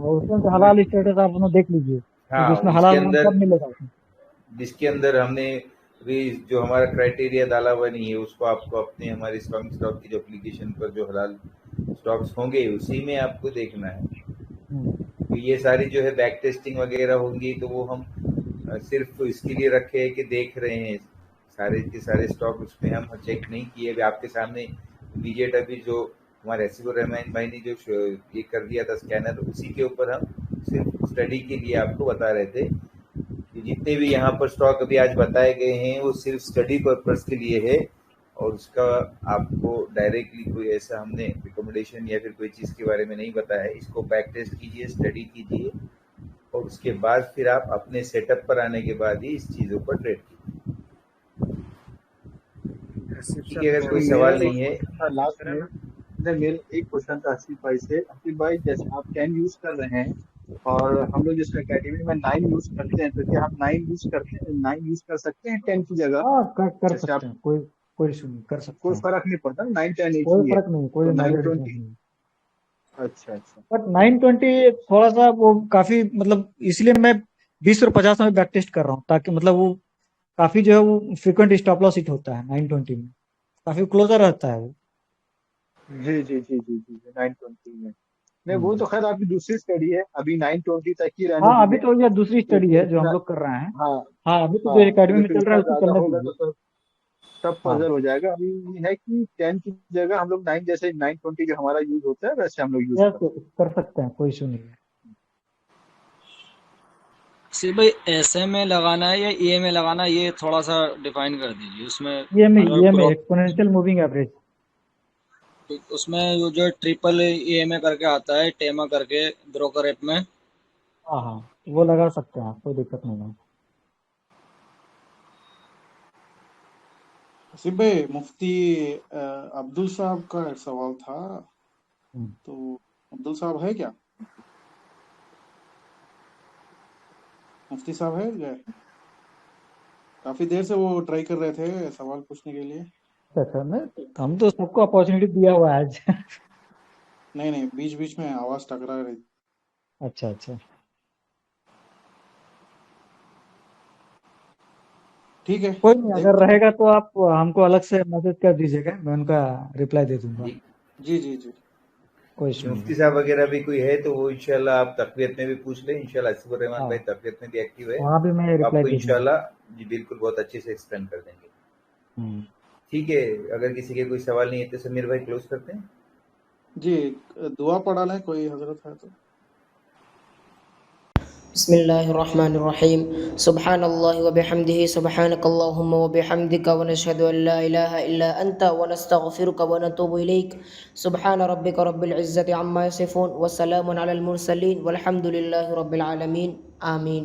उसमें हलाल स्टेटस आप लोग देख लीजिए। हाँ, उसमें हलाल सब मिलेगा, जिसके अंदर हमने भी जो हमारा क्राइटेरिया डाला हुआ नहीं है उसको आपको अपने हमारे स्ट्रॉन्ग स्टॉक की जो एप्लीकेशन पर जो हलाल स्टॉक्स होंगे उसी में आपको देखना है। तो ये सारी जो है बैक टेस्टिंग वगैरह होंगी तो वो हम सिर्फ इसके लिए रखे हैं कि देख रहे हैं सारे के सारे स्टॉक, उसमें हम चेक नहीं किए। अभी आपके सामने इमीडिएट अभी जो हमारे एसिबुर रहमान भाई ने जो ये कर दिया था स्कैनर, उसी के ऊपर हम सिर्फ स्टडी के लिए आपको बता रहे थे कि जितने भी यहाँ पर स्टॉक अभी आज बताए गए हैं वो सिर्फ स्टडी पर्पस के लिए है, और उसका आपको डायरेक्टली कोई ऐसा हमने रिकमेंडेशन या फिर कोई चीज़ के बारे में नहीं बताया है। इसको बैक टेस्ट कीजिए, स्टडी कीजिए, और उसके बाद फिर आप अपने सेटअप पर आने के बाद ही इस चीज़ों पर ट्रेड कीजिए। ठीक है, अगर कोई सवाल नहीं है। लास्ट में मेरा एक क्वेश्चन था आसिफ भाई से। आसिफ भाई, जैसे आप 10 यूज कर रहे हैं और हम लोग जिस एकेडमी में 9 यूज करते हैं, तो क्या हम 9 यूज कर सकते हैं 10 की जगह? हाँ कर जैसे सकते आप, हैं, कोई कोई इशू नहीं, कर सकते कोई हैं, फर्क नहीं पड़ता, 9-10 एक कोई ही है, फर्क नहीं, कोई तो मेजर डिफरेंस 920। नहीं। अच्छा। बट 920 थोड़ा सा वो काफी मतलब, इसलिए मैं 20 और 50 में बैक टेस्ट कर रहा हूँ, ताकि मतलब वो काफी जो है वो फ्रिक्वेंट स्टॉप लॉस हिट होता है 920 में, काफी क्लोजर रहता है वो। जी जी जी जी जी 920 में। नहीं, वो हम्म। तो खैर आपकी दूसरी स्टडी है, अभी 920 तक ही रहने हाँ अभी दीजिए, तो यह दूसरी स्टडी क्योंकि है जो हम इतना, लोग कर रहे हैं। हाँ हाँ अभी तो जो हाँ, एकेडमी क्योंकि में फिर चल रहा इतना है उसको ज्यादा चलने होगा दीजिए। तो तब हाँ पजल हो जाएगा। अभी ये है कि 10 की जगह हम लोग 9, जैसे 920 जो हमारा यूज होता है वैसे हम लोग यूज यस, करते हैं। कर सकते हैं, कोई इशू नहीं है। सिर्फ भाई ऐसे में लगाना है या ई में लगाना है, ये थोड़ा सा डिफाइन कर दीजिए उसमें। ये में अगर एक्सपोनेंशियल मूविंग एवरेज। उसमें वो जो ट्रिपल ई करके आता है, टेमा करके ब्रोकर ऐप में। हाँ हाँ, वो लगा सकते हैं आप, कोई दिक्कत नहीं है। हसीब भाई, मुफ्ती अब्दुल साहब का एक सवाल था, हम्म। तो अब्दुल साहब है क्या? मुफ्ती साहब है क्या? काफी देर से वो ट्राई कर रहे थे सवाल पूछने के लिए। अच्छा, नहीं हम तो सबको अपॉर्चुनिटी दिया हुआ है आज। नहीं नहीं, बीच बीच में आवाज टकरा रही। अच्छा अच्छा, ठीक है, कोई नहीं, अगर देखते हैं। रहेगा तो आप हमको अलग से मैसेज कर दीजिएगा, मैं उनका रिप्लाई दे दूंगा। जी जी जी जी। कोई इशू नहीं मुफ्ती है। साहब वगैरह भी कोई है तो वो इंशाल्लाह आप तकवीत में भी पूछ लें। इंशाल्लाह असीफुर रहमान भाई हाँ, तकवीत में भी एक्टिव है, वहाँ भी मैं तो रिप्लाई आपको दे दूंगा। इंशाल्लाह जी बिल्कुल बहुत अच्छे से एक्सप्लेन कर देंगे। हम्म। ठीक है, अगर किसी के कोई सवाल नहीं है तो समीर भाई क्लोज करते हैं। जी, दुआ पढ़ा लें, कोई हजरत है तो। बिस्मिल्लाहिर्रहमानिर्रहीम। सुब्हानल्लाहि व बिहम्दिही सुब्हानकल्लाहुम्मा व बिहम्दिका व नशहदु अन ला इलाहा इल्ला अंता व नस्तगफिरुका व नतूबु इलैक। सुब्हान रब्बिका रब्बिल इज्जति अम्मा यसिफून व सलामुन अलल मुरसलीन वल्हम्दुलिल्लाहि रब्बिल आलमीन। आमीन।